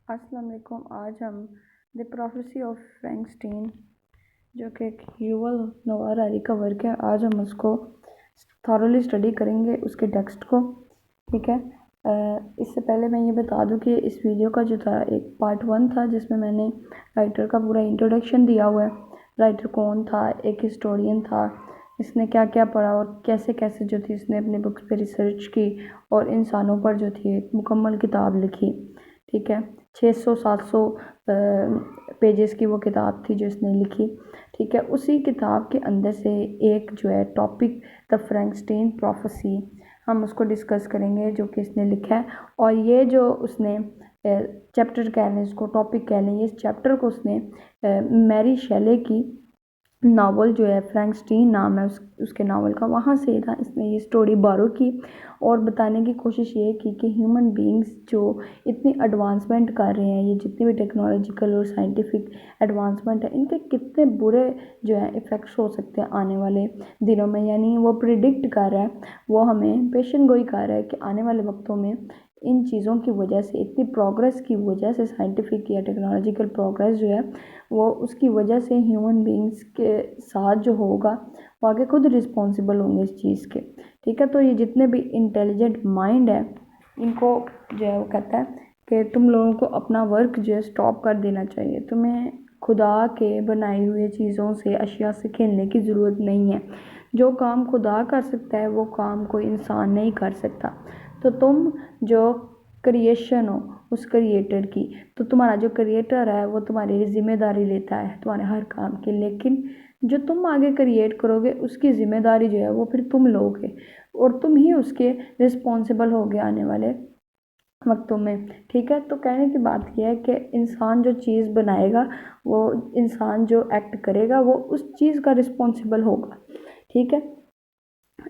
अस्सलाम वालेकुम। आज हम द प्रोफेसी ऑफ फ्रैंकस्टीन जो कि एक युवल नोआ हैरारी का वर्क है, आज हम उसको थॉरली स्टडी करेंगे, उसके टेक्स्ट को। ठीक है। इससे पहले मैं ये बता दूं कि इस वीडियो का जो था एक पार्ट 1 था जिसमें मैंने राइटर का पूरा इंट्रोडक्शन दिया हुआ है। राइटर कौन था, एक हिस्टोरियन था, इसने क्या क्या पढ़ा और कैसे कैसे जो थी इसने अपने बुक्स पे रिसर्च की और इंसानों पर जो थी एक मुकम्मल किताब लिखी। ठीक है। 600-700 पेजेस की वो किताब थी जो इसने लिखी। ठीक है। उसी किताब के अंदर से एक जो है टॉपिक द फ्रैंकस्टीन प्रोफेसी, हम उसको डिस्कस करेंगे जो कि इसने लिखा है। और ये जो उसने चैप्टर कह लें, इसको टॉपिक कह लें, इस चैप्टर को उसने मैरी शेले की नावल जो है फ्रैंकस्टीन नाम है उसके नावल का, वहाँ से था इसने ये स्टोरी बारो की और बताने की कोशिश ये की कि ह्यूमन बीइंग्स जो इतनी एडवांसमेंट कर रहे हैं, ये जितनी भी टेक्नोलॉजिकल और साइंटिफिक एडवांसमेंट है, इनके कितने बुरे जो है इफ़ेक्ट्स हो सकते हैं आने वाले दिनों में। यानी वो प्रिडिक्ट कर रहा है, वो हमें पेशन गोई कर रहा है कि आने वाले वक्तों में इन चीज़ों की वजह से, इतनी प्रोग्रेस की वजह से, साइंटिफिक या टेक्नोलॉजिकल प्रोग्रेस जो है वो उसकी वजह से ह्यूमन बीइंग्स के साथ जो होगा वो आगे खुद रिस्पॉन्सिबल होंगे इस चीज़ के। ठीक है। तो ये जितने भी इंटेलिजेंट माइंड है इनको जो है वो कहता है कि तुम लोगों को अपना वर्क जो है स्टॉप कर देना चाहिए, तुम्हें खुदा के बनाई हुई चीज़ों से, अशिया से खेलने की ज़रूरत नहीं है। जो काम खुदा कर सकता है वो काम कोई इंसान नहीं कर सकता। तो तुम जो क्रिएशन हो उस क्रिएटर की, तो तुम्हारा जो क्रिएटर है वो तुम्हारी ज़िम्मेदारी लेता है तुम्हारे हर काम की, लेकिन जो तुम आगे क्रिएट करोगे उसकी ज़िम्मेदारी जो है वो फिर तुम लोगे और तुम ही उसके रिस्पॉन्सिबल होगे आने वाले वक्तों में। ठीक है। तो कहने की बात यह है कि इंसान जो चीज़ बनाएगा, वो इंसान जो एक्ट करेगा वो उस चीज़ का रिस्पॉन्सिबल होगा। ठीक है।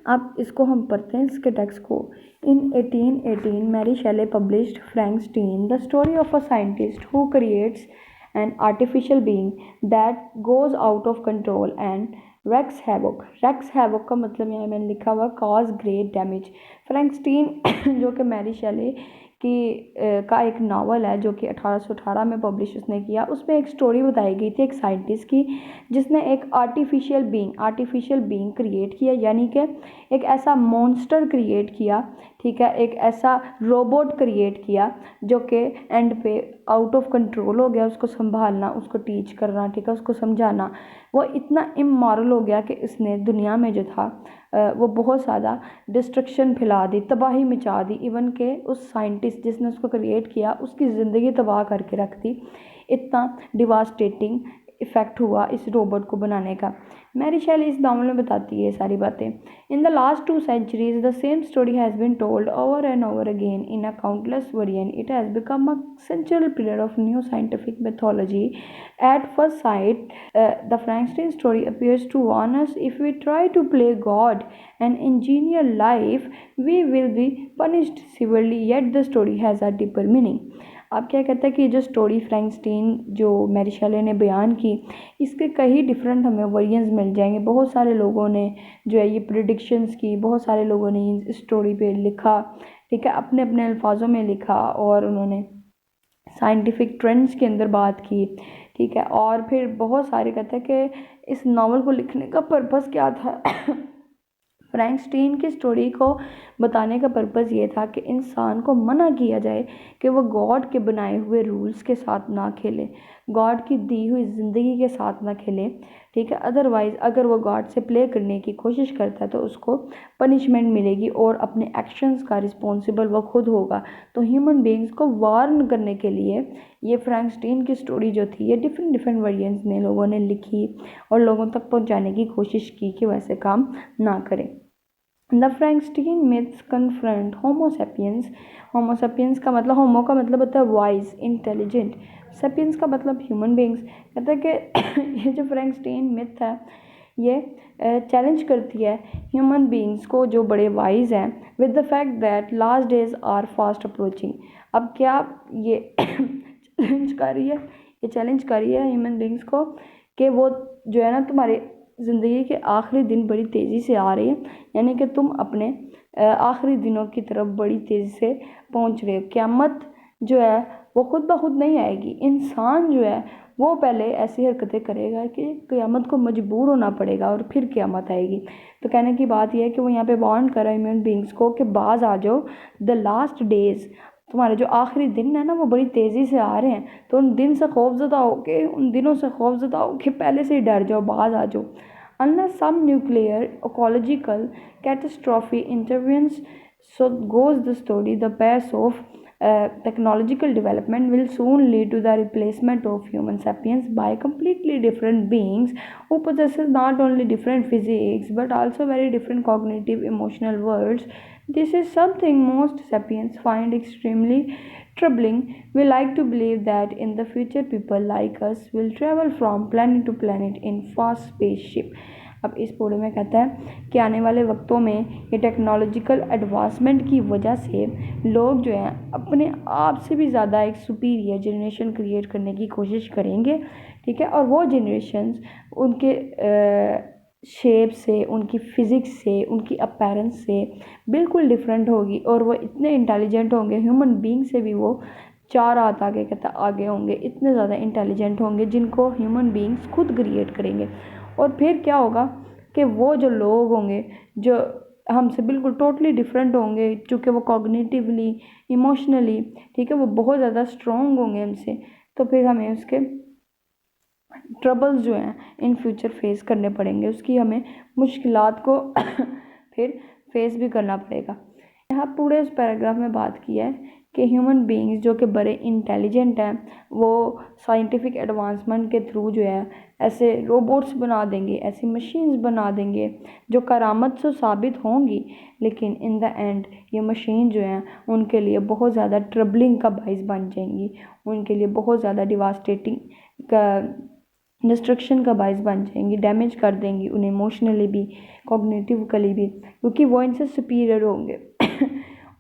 अब इसको हम पढ़ते हैं, इसके टेक्स्ट को। In 1818 Mary Shelley published Frankenstein the story of a scientist who creates an artificial being that goes out of control and wreaks havoc. Wreaks havoc का मतलब यहाँ मैंने लिखा हुआ कॉज ग्रेट डैमेज। फ्रैंकस्टीन जो कि मैरी शेले की का एक नावल है जो कि 1818 में पब्लिश उसने किया। उसमें एक स्टोरी बताई गई थी एक साइंटिस्ट की जिसने एक आर्टिफिशियल बीइंग क्रिएट किया, यानी कि एक ऐसा मॉन्स्टर क्रिएट किया। ठीक है। एक ऐसा रोबोट क्रिएट किया जो कि एंड पे आउट ऑफ कंट्रोल हो गया। उसको संभालना, उसको टीच करना, ठीक है, उसको समझाना, वो इतना इमोरल हो गया कि इसने दुनिया में जो था वो बहुत ज़्यादा डिस्ट्रक्शन फैला दी, तबाही मचा दी। इवन के उस साइंटिस्ट जिसने उसको क्रिएट किया उसकी ज़िंदगी तबाह करके रख दी। इतना डिवास्टेटिंग इफ़ेक्ट हुआ इस रोबोट को बनाने का। मैरी शेली इस नावल में बताती है सारी बातें। In the last 2 centuries the same story has been told over and over again in a countless variant. It has become a central pillar of new scientific mythology. At first sight, the Frankenstein story appears to warn us if we try to play God and engineer life, we will be punished severely. Yet the story has a deeper meaning. आप क्या कहते हैं कि जो story Frankenstein जो Mary शेले ने बयान की, इसके कई डिफरेंट हमें वेरिएंट्स मिल जाएंगे। बहुत सारे लोगों ने जो है ये प्रिडिक्शंस की, बहुत सारे लोगों ने इस स्टोरी पे लिखा। ठीक है। अपने अपने अल्फाजों में लिखा और उन्होंने साइंटिफिक ट्रेंड्स के अंदर बात की। ठीक है। और फिर बहुत सारे कहते हैं कि इस नावल को लिखने का पर्पस क्या था। फ्रैंकस्टीन की स्टोरी को बताने का पर्पज़ ये था कि इंसान को मना किया जाए कि वो गॉड के बनाए हुए रूल्स के साथ ना खेले, गॉड की दी हुई ज़िंदगी के साथ ना खेले। ठीक है। अदरवाइज़ अगर वो गॉड से प्ले करने की कोशिश करता है तो उसको पनिशमेंट मिलेगी और अपने एक्शंस का रिस्पॉन्सिबल वो खुद होगा। तो ह्यूमन बीइंग्स को वार्न करने के लिए ये फ्रैंकस्टीन की स्टोरी जो थी ये डिफरेंट वेरिएंट्स ने लोगों ने लिखी और लोगों तक पहुंचाने की कोशिश की कि वैसे काम ना करें। The Frankenstein myths confront homo sapiens. Homo sapiens का मतलब, होमो का मतलब होता है वाइज, इंटेलिजेंट, सेपियंस का मतलब ह्यूमन बींग्स। कहते हैं कि ये जो फ्रैंकस्टीन मिथ है ये चैलेंज करती है ह्यूमन बींग्स को जो बड़े वाइज हैं with the fact that last days are fast approaching. अब क्या ये चैलेंज कर रही है, ये चैलेंज कर रही है ह्यूमन बींग्स को कि वो जो है ना तुम्हारे ज़िंदगी के आखिरी दिन बड़ी तेज़ी से आ रही है, यानी कि तुम अपने आखिरी दिनों की तरफ बड़ी तेज़ी से पहुंच रहे हो। क़यामत जो है वो खुद ब खुद नहीं आएगी। इंसान जो है वो पहले ऐसी हरकतें करेगा कि क़यामत को मजबूर होना पड़ेगा और फिर क़यामत आएगी। तो कहने की बात यह है कि वो यहाँ पे वार्न कर रहा है ह्यूमन बींग्स को कि बाज आ जाओ, द लास्ट डेज, तुम्हारे जो आखिरी दिन है ना वो बड़ी तेज़ी से आ रहे हैं, तो उन दिन से खौफजदा होके, उन दिनों से खौफजदा होके पहले से ही डर जाओ, बाज आ जाओ। Unless some nuclear ecological catastrophe intervenes, so goes the story, the pace of technological development will soon lead to the replacement of human sapiens by completely different beings who possesses not only different physics but also very different cognitive emotional worlds. This is something most sapiens find extremely troubling. We like to believe that in the future people like us will travel from planet to planet in fast spaceship. अब इस पूरे में कहता है कि आने वाले वक्तों में ये टेक्नोलॉजिकल एडवांसमेंट की वजह से लोग जो हैं अपने आप से भी ज़्यादा एक सुपीरियर जनरेशन क्रिएट करने की कोशिश करेंगे, ठीक है। और वो जनरेशन्स उनके शेप से, उनकी फ़िज़िक्स से, उनकी अपैरेंस से बिल्कुल डिफरेंट होगी और वो इतने इंटेलिजेंट होंगे, ह्यूमन बींग से भी वो 4 हाथ आगे कहता आगे होंगे, इतने ज़्यादा इंटेलिजेंट होंगे जिनको ह्यूमन बींग्स खुद क्रिएट करेंगे। और फिर क्या होगा कि वो जो लोग होंगे जो हमसे बिल्कुल टोटली डिफरेंट होंगे, चूँकि वो कॉग्निटिवली, इमोशनली, ठीक है, वो बहुत ज़्यादा स्ट्रॉन्ग होंगे हमसे, तो फिर हमें उसके ट्रबल्स जो हैं इन फ्यूचर फेस करने पड़ेंगे, उसकी हमें मुश्किलात को फिर फेस भी करना पड़ेगा। यहाँ पूरे इस पैराग्राफ में बात की है कि ह्यूमन बींग्स जो कि बड़े इंटेलिजेंट हैं वो साइंटिफिक एडवांसमेंट के थ्रू जो है ऐसे रोबोट्स बना देंगे, ऐसी मशीन्स बना देंगे जो करामत से साबित होंगी, लेकिन इन द एंड ये मशीन जो हैं उनके लिए बहुत ज़्यादा ट्रबलिंग का बाइस बन जाएंगी, उनके लिए बहुत ज़्यादा डिवास्टेटिंग का डिस्ट्रक्शन का बाइस बन जाएंगी, डैमेज कर देंगी उन्हें इमोशनली भी, कॉग्निटिवली भी, क्योंकि वो इनसे सुपीरियर होंगे।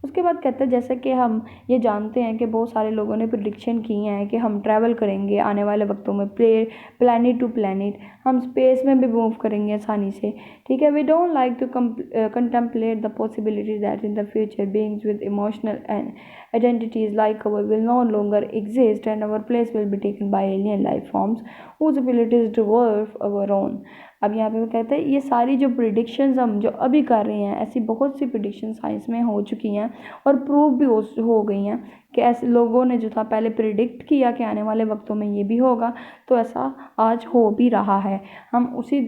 उसके बाद कहते हैं जैसे कि हम ये जानते हैं कि बहुत सारे लोगों ने प्रिडिक्शन की हैं कि हम ट्रैवल करेंगे आने वाले वक्तों में प्लैनेट टू प्लैनेट, हम स्पेस में भी मूव करेंगे आसानी से, ठीक है। We don't like to contemplate the possibility that in the future beings with emotional and identities like our will no longer exist and our place will be taken by alien life forms whose abilities dwarf our own. अब यहाँ पे वो कहते हैं ये सारी जो predictions हम जो अभी कर रहे हैं, ऐसी बहुत सी प्रिडिक्शन साइंस में हो चुकी हैं और प्रूव भी हो गई हैं कि ऐसे लोगों ने जो था पहले प्रिडिक्ट किया कि आने वाले वक्तों में ये भी होगा, तो ऐसा आज हो भी रहा है। हम उसी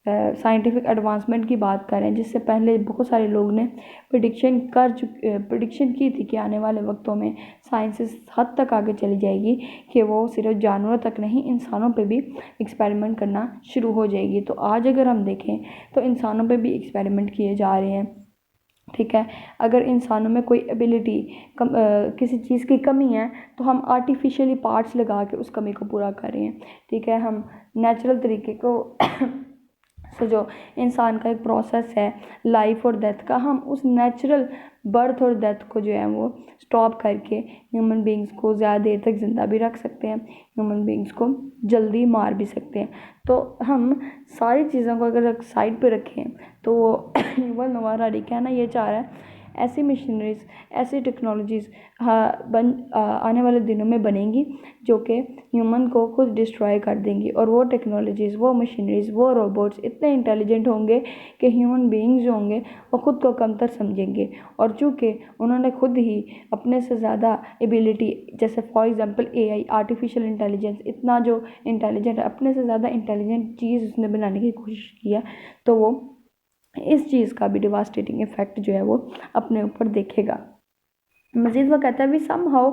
साइंटिफिक एडवांसमेंट की बात करें जिससे पहले बहुत सारे लोग ने प्रिडिक्शन की थी कि आने वाले वक्तों में साइंस इस हद तक आगे चली जाएगी कि वो सिर्फ जानवरों तक नहीं, इंसानों पे भी एक्सपेरिमेंट करना शुरू हो जाएगी। तो आज अगर हम देखें तो इंसानों पे भी एक्सपेरिमेंट किए जा रहे हैं, ठीक है। अगर इंसानों में कोई एबिलिटी किसी चीज़ की कमी है तो हम आर्टिफिशियली पार्ट्स लगा के उस कमी को पूरा कर रहे हैं, ठीक है। हम नेचुरल तरीके को से जो इंसान का एक प्रोसेस है लाइफ और डेथ का, हम उस नेचुरल बर्थ और डेथ को जो है वो स्टॉप करके ह्यूमन बींग्स को ज़्यादा देर तक ज़िंदा भी रख सकते हैं, ह्यूमन बींग्स को जल्दी मार भी सकते हैं। तो हम सारी चीज़ों को अगर साइड पे रखें तो वो युवल नोआ हरारी कहना ये चाह रहा है ऐसी मशीनरीज, ऐसी टेक्नोलॉजीज़ आने वाले दिनों में बनेंगी जो कि ह्यूमन को खुद डिस्ट्रॉय कर देंगी, और वो टेक्नोलॉजीज़, वो मशीनरीज, वो रोबोट्स इतने इंटेलिजेंट होंगे कि ह्यूमन बीइंग्स जो होंगे वो खुद को कमतर समझेंगे। और चूँकि उन्होंने खुद ही अपने से ज़्यादा एबिलिटी, जैसे for example AI, artificial intelligence, इतना जो इंटेलिजेंट है, अपने से ज़्यादा इंटेलिजेंट चीज़ उसने बनाने की कोशिश की है, तो वो इस चीज़ का भी डिवास्टेटिंग इफेक्ट जो है वो अपने ऊपर देखेगा। मजीद वो कहता है we somehow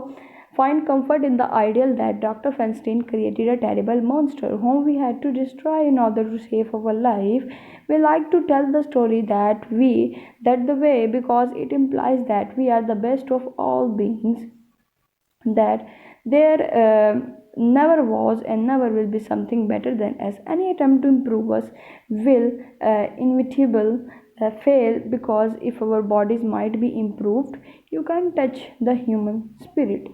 find comfort in the ideal that Dr. Feinstein created a terrible monster whom we had to destroy in order to save our life. We like to tell the story that the way because it implies that we are the best of all beings, that there never was and never will be something better than us. Any attempt to improve us will inevitable fail, because if our bodies might be improved, you can touch the human spirit.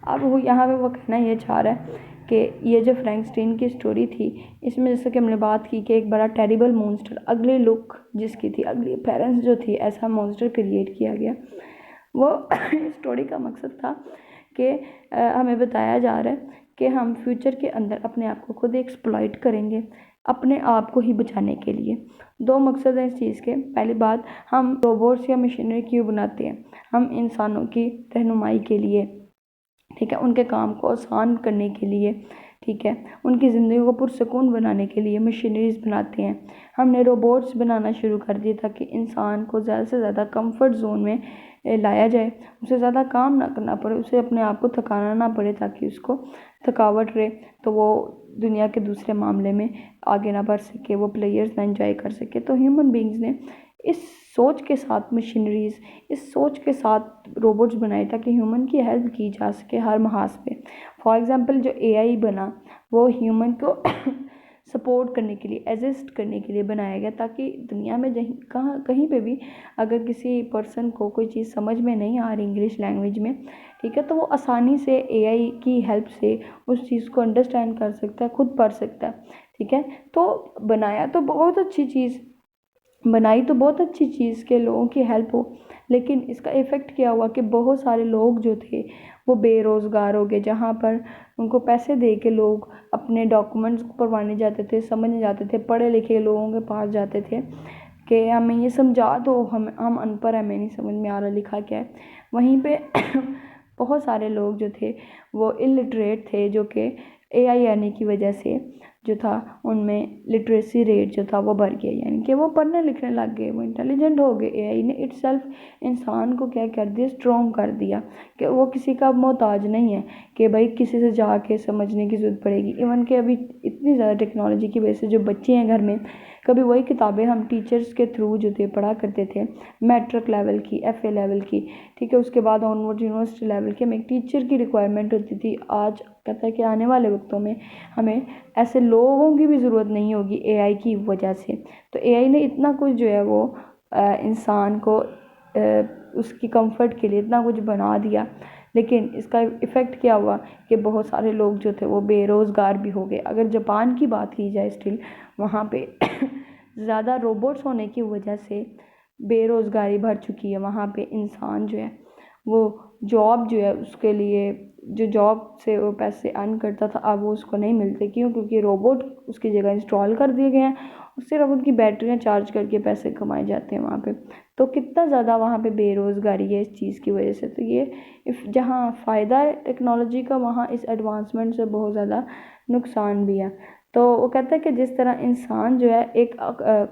अब वो यहाँ पे वो कहना ये चाह रहा है कि ये जो फ्रैंकस्टीन की स्टोरी थी इसमें जैसे कि हमने बात की कि एक बड़ा टेरिबल मॉन्स्टर, अगली लुक जिसकी थी, अगली अपीयरेंस जो थी, ऐसा मॉन्स्टर क्रिएट किया गया। वो स्टोरी का मकसद था कि हमें बताया जा रहा है कि हम फ्यूचर के अंदर अपने आप को खुद एक्सप्लॉइट करेंगे अपने आप को ही बचाने के लिए। दो मकसद हैं इस चीज़ के। पहली बात, हम रोबोट्स या मशीनरी क्यों बनाते हैं? हम इंसानों की रहनुमाई के लिए, ठीक है, उनके काम को आसान करने के लिए, ठीक है, उनकी ज़िंदगी को पुरसकून बनाने के लिए मशीनरीज बनाते हैं। हमने रोबोट्स बनाना शुरू कर दिए ताकि इंसान को ज़्यादा से ज़्यादा कंफर्ट जोन में लाया जाए, उसे ज़्यादा काम ना करना पड़े, उसे अपने आप को थकाना ना पड़े, ताकि उसको थकावट रहे तो वो दुनिया के दूसरे मामले में आगे ना बढ़ सके, वो प्लेयर्स ना एंजॉय कर सके। तो ह्यूमन बींग्स ने इस सोच के साथ मशीनरीज, इस सोच के साथ रोबोट्स बनाए ताकि ह्यूमन की हेल्प की जा सके हर महाज पे। फॉर एग्जांपल जो एआई बना वो ह्यूमन को सपोर्ट करने के लिए, असिस्ट करने के लिए बनाया गया, ताकि दुनिया में कहीं पे भी अगर किसी पर्सन को कोई चीज़ समझ में नहीं आ रही इंग्लिश लैंग्वेज में, ठीक है, तो वो आसानी से एआई की हेल्प से उस चीज़ को अंडरस्टैंड कर सकता है, खुद पढ़ सकता है, ठीक है। तो बनाई तो बहुत अच्छी चीज़ के लोगों की हेल्प हो, लेकिन इसका इफ़ेक्ट क्या हुआ कि बहुत सारे लोग जो थे वो बेरोज़गार हो गए। जहाँ पर उनको पैसे दे के लोग अपने डॉक्यूमेंट्स भरवाने जाते थे, समझने जाते थे, पढ़े लिखे लोगों के पास जाते थे कि हमें ये समझा दो, हम अनपढ़ हैं, हमें नहीं समझ में आ रहा लिखा क्या है। वहीं पे बहुत सारे लोग जो थे वो इलिटरेट थे, जो कि एआई आने की वजह से जो था उनमें लिटरेसी रेट जो था वो बढ़ गया, यानी कि वो पढ़ने लिखने लग गए, वो इंटेलिजेंट हो गए। एआई ने इटसेल्फ इंसान को क्या कर दिया, स्ट्रॉन्ग कर दिया कि वो किसी का मोहताज नहीं है कि भाई किसी से जाके समझने की ज़रूरत पड़ेगी। इवन कि अभी इतनी ज़्यादा टेक्नोलॉजी की वजह से जो बच्चे हैं घर में, कभी वही किताबें हम टीचर्स के थ्रू जो थे पढ़ा करते थे, मैट्रिक लेवल की, एफए लेवल की, ठीक है, उसके बाद ऑनवर्ड यूनिवर्सिटी लेवल की, हमें एक टीचर की रिक्वायरमेंट होती थी। आज कहता है कि आने वाले वक्तों में हमें ऐसे लोगों की भी ज़रूरत नहीं होगी एआई की वजह से। तो एआई ने इतना कुछ जो है वो इंसान को उसकी कंफर्ट के लिए इतना कुछ बना दिया, लेकिन इसका इफ़ेक्ट क्या हुआ कि बहुत सारे लोग जो थे वो बेरोज़गार भी हो गए। अगर जापान की बात की जाए, स्टिल वहाँ पे ज़्यादा रोबोट्स होने की वजह से बेरोज़गारी बढ़ चुकी है। वहाँ पे इंसान जो है वो जॉब जो है उसके लिए, जो जॉब से वो पैसे अर्न करता था, अब वो उसको नहीं मिलते। क्यों? क्योंकि रोबोट उसकी जगह इंस्टॉल कर दिए गए हैं और सिर्फ उनकी बैटरियाँ चार्ज करके पैसे कमाए जाते हैं वहाँ पे। तो कितना ज़्यादा वहाँ पे बेरोज़गारी है इस चीज़ की वजह से। तो ये जहाँ फ़ायदा है टेक्नोलॉजी का, वहाँ इस एडवांसमेंट से बहुत ज़्यादा नुकसान भी है। तो वो कहता है कि जिस तरह इंसान जो है एक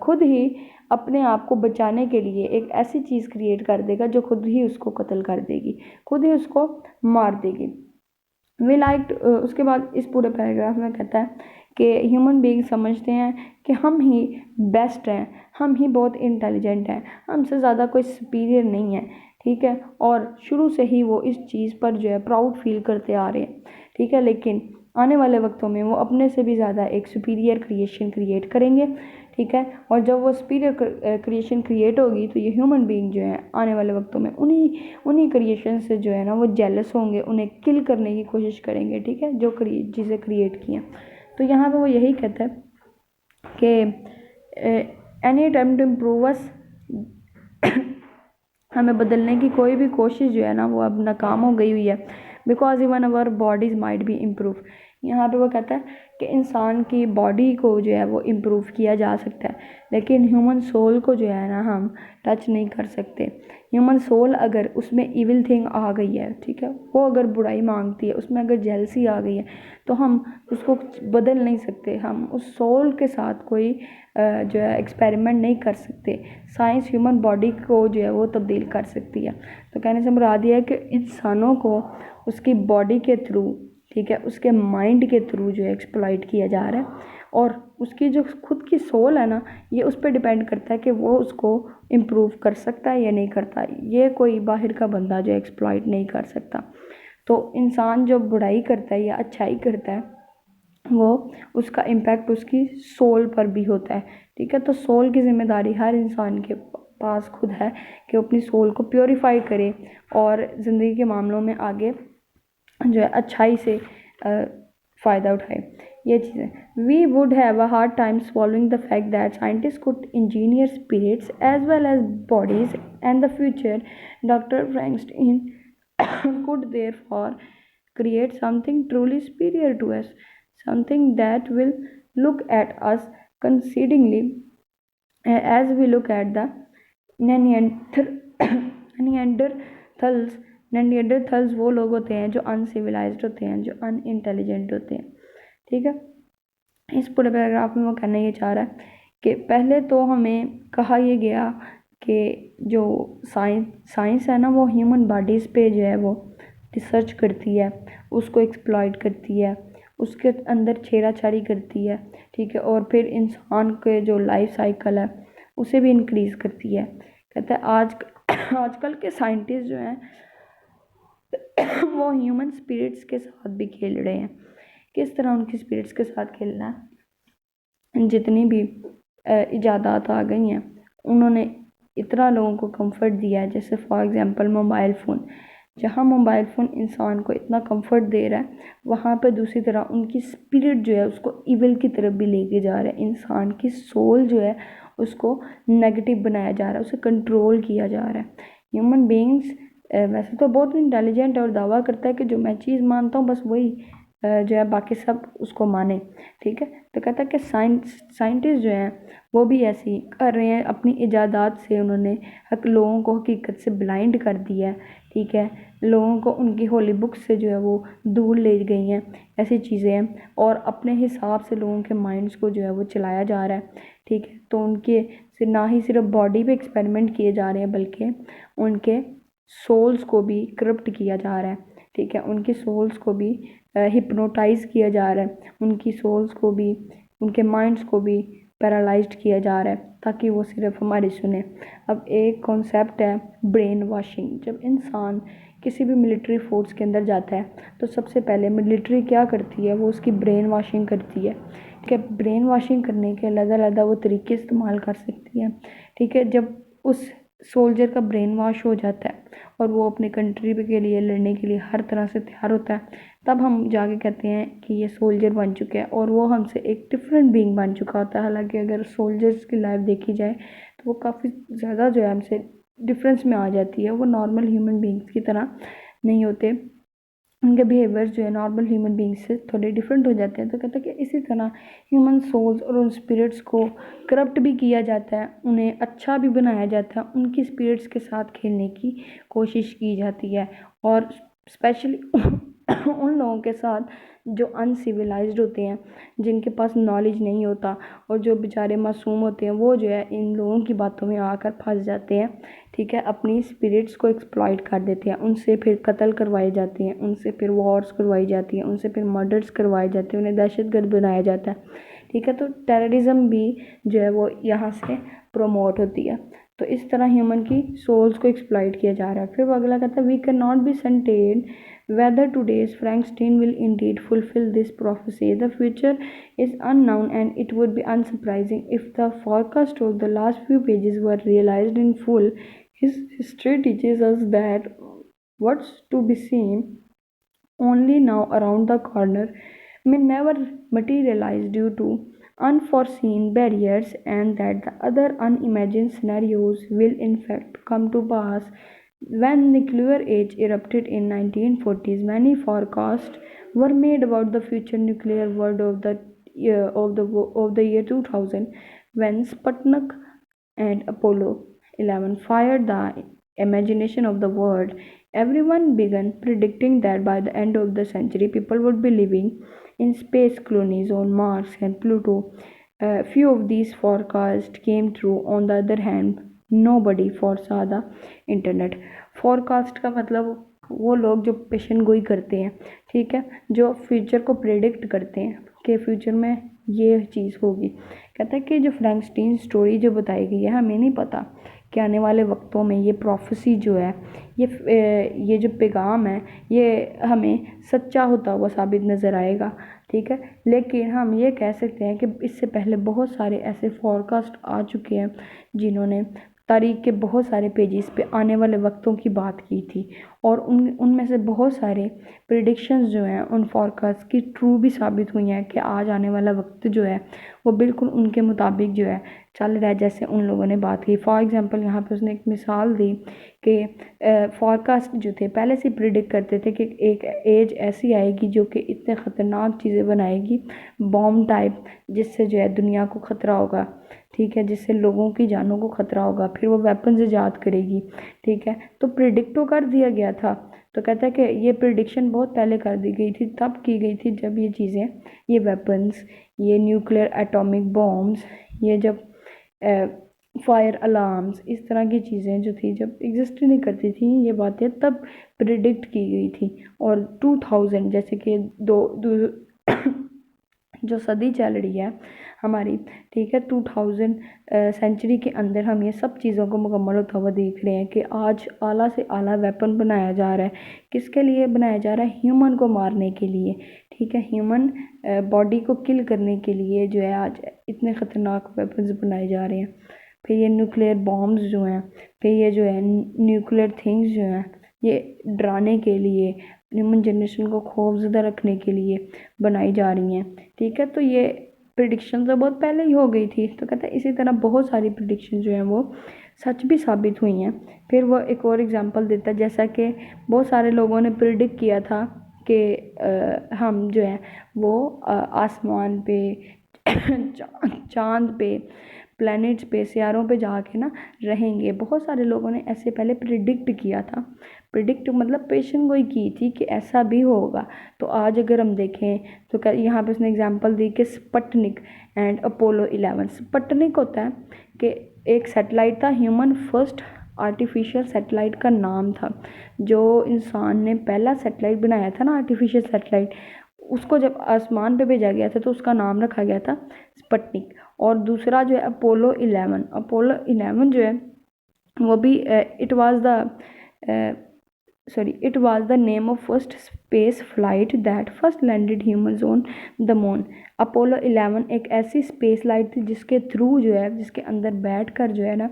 खुद ही अपने आप को बचाने के लिए एक ऐसी चीज़ क्रिएट कर देगा जो खुद ही उसको कत्ल कर देगी, खुद ही उसको मार देगी। वी लाइक उसके बाद इस पूरे पैराग्राफ में कहता है कि ह्यूमन बीइंग समझते हैं कि हम ही बेस्ट हैं, हम ही बहुत इंटेलिजेंट हैं, हमसे ज़्यादा कोई सुपीरियर नहीं है, ठीक है। और शुरू से ही वो इस चीज़ पर जो है प्राउड फील करते आ रहे हैं, ठीक है। लेकिन आने वाले वक्तों में वो अपने से भी ज़्यादा एक सुपीरियर क्रिएशन क्रिएट करेंगे, ठीक है। और जब वो सुपीरियर क्रिएशन क्रिएट होगी तो ये ह्यूमन बीइंग जो है आने वाले वक्तों में उन्हीं क्रिएशन से जो है ना वो जेलस होंगे, उन्हें किल करने की कोशिश करेंगे, ठीक है, जो चीज़ें क्रिएट की हैं। तो यहाँ पे वो यही कहता है कि एनी अटेम्प्ट टू इम्प्रूव अस, हमें बदलने की कोई भी कोशिश जो है ना वो अब नाकाम हो गई हुई है। Because even our bodies might be improve. यहाँ पे वो कहता है कि इंसान की बॉडी को जो है वो इम्प्रूव किया जा सकता है, लेकिन ह्यूमन सोल को जो है ना हम टच नहीं कर सकते। ह्यूमन सोल अगर उसमें इविल थिंग आ गई है, ठीक है, वो अगर बुराई मांगती है, उसमें अगर जेलसी आ गई है, तो हम उसको बदल नहीं सकते। हम उस सोल के साथ कोई जो है एक्सपेरिमेंट नहीं कर सकते। साइंस ह्यूमन बॉडी को जो है वो तब्दील कर सकती है। तो कहने से मुराद ये है कि इंसानों को उसकी बॉडी के थ्रू, ठीक है, उसके माइंड के थ्रू जो है एक्सप्लॉइट किया जा रहा है। और उसकी जो खुद की सोल है ना, ये उस पर डिपेंड करता है कि वो उसको इम्प्रूव कर सकता है या नहीं करता। ये कोई बाहर का बंदा जो एक्सप्लॉइट नहीं कर सकता। तो इंसान जो बुराई करता है या अच्छाई करता है, वो उसका इम्पैक्ट उसकी सोल पर भी होता है, ठीक है। तो सोल की जिम्मेदारी हर इंसान के पास खुद है कि वो अपनी सोल को प्योरीफाई करे और ज़िंदगी के मामलों में आगे जो है अच्छाई से फ़ायदा उठाए। ये चीज़ें we would have a hard time swallowing the fact that scientists could engineer spirits as well as bodies and the future Dr. Frankenstein could therefore create something truly superior to us, something that will look at us concedingly as we look at the Neanderthals. Neanderthals वो लोग होते हैं जो uncivilised होते हैं, जो unintelligent होते हैं। ठीक है, इस पूरे पैराग्राफ में वो कहना ये चाह रहा है कि पहले तो हमें कहा ये गया कि जो साइंस है ना, वो ह्यूमन बॉडीज़ पे जो है वो रिसर्च करती है, उसको एक्सप्लॉइट करती है, उसके अंदर छेड़छाड़ी करती है। ठीक है, और फिर इंसान के जो लाइफ साइकिल है उसे भी इंक्रीज़ करती है। कहता है आजकल के साइंटिस्ट जो हैं वो ह्यूमन स्पिरिट्स के साथ भी खेल रहे हैं। किस तरह उनकी स्पिरिट्स के साथ खेलना है? जितनी भी इजादात आ गई हैं उन्होंने इतना लोगों को कंफर्ट दिया है। जैसे फॉर एग्जांपल मोबाइल फ़ोन, जहाँ मोबाइल फ़ोन इंसान को इतना कंफर्ट दे रहा है, वहाँ पर दूसरी तरह उनकी स्पिरिट जो है उसको इविल की तरफ भी लेके जा रहा है। इंसान की सोल जो है उसको नेगेटिव बनाया जा रहा है, उसे कंट्रोल किया जा रहा है। ह्यूमन बीइंग्स वैसे तो बहुत इंटेलिजेंट है और दावा करता है कि जो मैं चीज़ मानता हूँ बस वही जो है बाकी सब उसको माने। ठीक है, तो कहता है कि साइंटिस्ट जो हैं वो भी ऐसे ही कर रहे हैं। अपनी इजादात से उन्होंने लोगों को हकीकत से ब्लाइंड कर दिया है। ठीक है, लोगों को उनकी होली बुक से जो है वो दूर ले गई हैं, ऐसी चीज़ें हैं। और अपने हिसाब से लोगों के माइंड्स को जो है वो चलाया जा रहा है। ठीक है, तो उनके से ना ही सिर्फ बॉडी पे एक्सपेरिमेंट किए जा रहे हैं बल्कि उनके सोल्स को भी करप्ट किया जा रहा है। ठीक है, उनकी सोल्स को भी हिप्नोटाइज किया जा रहा है, उनकी सोल्स को भी, उनके माइंड्स को भी पैरालाइज्ड किया जा रहा है ताकि वो सिर्फ हमारी सुने। अब एक कॉन्सेप्ट है ब्रेन वॉशिंग। जब इंसान किसी भी मिलिट्री फोर्स के अंदर जाता है तो सबसे पहले मिलिट्री क्या करती है, वो उसकी ब्रेन वॉशिंग करती है। ठीक है, ब्रेन वॉशिंग करने के अलग वो तरीके इस्तेमाल कर सकती है। ठीक है, जब उस सोल्जर का ब्रेन वॉश हो जाता है और वो अपने कंट्री के लिए लड़ने के लिए हर तरह से तैयार होता है, तब हम जाके कहते हैं कि ये सोल्जर बन चुका है और वो हमसे एक डिफरेंट बीइंग बन चुका होता है। हालांकि अगर सोल्जर्स की लाइफ देखी जाए तो वो काफ़ी ज़्यादा जो है हमसे डिफरेंस में आ जाती है। वो नॉर्मल ह्यूमन बीइंग्स की तरह नहीं होते, उनके बिहेवियर्स जो है नॉर्मल ह्यूमन बीइंग्स से थोड़े डिफरेंट हो जाते हैं। तो कहते हैं कि इसी तरह ह्यूमन सोल्स और उन स्पिरिट्स को करप्ट भी किया जाता है, उन्हें अच्छा भी बनाया जाता है, उनकी स्पिरिट्स के साथ खेलने की कोशिश की जाती है। और स्पेशली उन लोगों के साथ जो अनसिविलाइज्ड होते हैं, जिनके पास नॉलेज नहीं होता और जो बेचारे मासूम होते हैं, वो जो है इन लोगों की बातों में आकर फंस जाते हैं। ठीक है, अपनी स्पिरिट्स को एक्सप्लॉइट कर देते हैं, उनसे फिर कत्ल करवाए जाते हैं, उनसे फिर वॉर्स करवाई जाती हैं, उनसे फिर मर्डर्स करवाए जाते हैं, उन्हें दहशतगर्द बनाया जाता है। ठीक है, तो टेररिज्म भी जो है वो यहाँ से प्रमोट होती है। तो इस तरह ह्यूमन की सोल्स को एक्सप्लॉइट किया जा रहा है। फिर वो अगला कहता है we can not be certain whether today's Frankenstein will indeed fulfill this prophecy. The future is unknown, and it would be unsurprising if the forecast of the last few pages were realized in full. His history teaches us that what's to be seen only now around the corner may never materialize due to unforeseen barriers, and that the other unimagined scenarios will in fact come to pass. When nuclear age erupted in 1940s, many forecasts were made about the future nuclear world of the year 2000, when Sputnik and Apollo 11 fired the imagination of the world. Everyone began predicting that by the end of the century, people would be living in space colonies on Mars and Pluto. Few of these forecasts came true. On the other hand, nobody foresaw the internet. Forecast का मतलब वो लोग जो पेशन गोई करते हैं। ठीक है, जो फ्यूचर को प्रेडिक्ट करते हैं कि फ्यूचर में ये चीज़ होगी। कहता है कि जो फ्रैंकस्टीन स्टोरी जो बताई गई है, हमें नहीं पता कि आने वाले वक्तों में ये प्रोफेसी जो है, ये जो पैगाम है, ये हमें सच्चा होता हुआ साबित नज़र आएगा। ठीक है, लेकिन हम ये कह सकते हैं कि इससे पहले बहुत सारे ऐसे फोरकास्ट आ चुके हैं जिन्होंने तारीख के बहुत सारे पेजेस पे आने वाले वक्तों की बात की थी, और उनमें से बहुत सारे प्रिडिक्शंस जो हैं उन फॉरकास्ट की ट्रू भी साबित हुई हैं कि आज आने वाला वक्त जो है वो बिल्कुल उनके मुताबिक जो है चल रहा है, जैसे उन लोगों ने बात की। फॉर एग्जांपल यहाँ पे उसने एक मिसाल दी कि फॉरकास्ट जो थे पहले से प्रिडिक्ट करते थे कि एक एज ऐसी आएगी जो कि इतने ख़तरनाक चीज़ें बनाएगी, बॉम्ब टाइप, जिससे जो है दुनिया को ख़तरा होगा, ठीक है, जिससे लोगों की जानों को ख़तरा होगा, फिर वो वेपन्स ईजाद करेगी, ठीक है। तो प्रिडिक्ट तो कर दिया गया था। तो कहता है कि ये प्रिडिक्शन बहुत पहले कर दी गई थी, तब की गई थी जब ये चीज़ें, ये वेपन्स, ये न्यूक्लियर एटॉमिक बॉम्ब्स, ये जब फायर अलार्म्स, इस तरह की चीज़ें जो थी जब एग्जिस्ट नहीं करती थी, ये बातें तब प्रिडिक्ट की गई थी। और 2000 जैसे कि जो सदी चल रही है हमारी, ठीक है, 2000 सेंचुरी के अंदर हम ये सब चीज़ों को मुकम्मल होता हुआ देख रहे हैं कि आज आला से आला वेपन बनाया जा रहा है। किसके लिए बनाया जा रहा है? ह्यूमन को मारने के लिए, ठीक है, ह्यूमन बॉडी को किल करने के लिए जो है आज इतने ख़तरनाक वेपन्स बनाए जा रहे हैं। फिर ये न्यूक्लियर बॉम्ब्स जो हैं, फिर ये जो है न्यूक्लियर थिंग्स जो हैं, ये डराने के लिए, ह्यूमन जनरेशन को खौफजदा रखने के लिए बनाई जा रही हैं, ठीक है। तो ये प्रिडिक्शन तो बहुत पहले ही हो गई थी। तो कहते हैं इसी तरह बहुत सारी प्रिडिक्शन जो हैं वो सच भी साबित हुई हैं। फिर वो एक और एग्जांपल देता है, जैसा कि बहुत सारे लोगों ने प्रिडिक्ट किया था कि हम जो है वो आसमान पे चांद पे, प्लैनेट्स पे, सियारों पे जाके ना रहेंगे। बहुत सारे लोगों ने ऐसे पहले प्रिडिक्ट किया था। प्रिडिक्ट मतलब पेशन गोई की थी कि ऐसा भी होगा। तो आज अगर हम देखें तो यहाँ पे उसने एग्जांपल दी कि स्पुतनिक एंड अपोलो 11। स्पुतनिक होता है कि एक सैटेलाइट था, ह्यूमन फर्स्ट आर्टिफिशियल सैटेलाइट का नाम था। जो इंसान ने पहला सैटेलाइट बनाया था ना, आर्टिफिशियल सैटेलाइट, उसको जब आसमान पे भेजा गया था तो उसका नाम रखा गया था स्पुतनिक। और दूसरा जो है अपोलो 11। अपोलो 11 जो है वो भी it was the name of first space flight that first landed humans on the moon। Apollo 11 एक ऐसी स्पेस लाइट थी जिसके थ्रू जो है, जिसके अंदर बैठ कर जो है ना,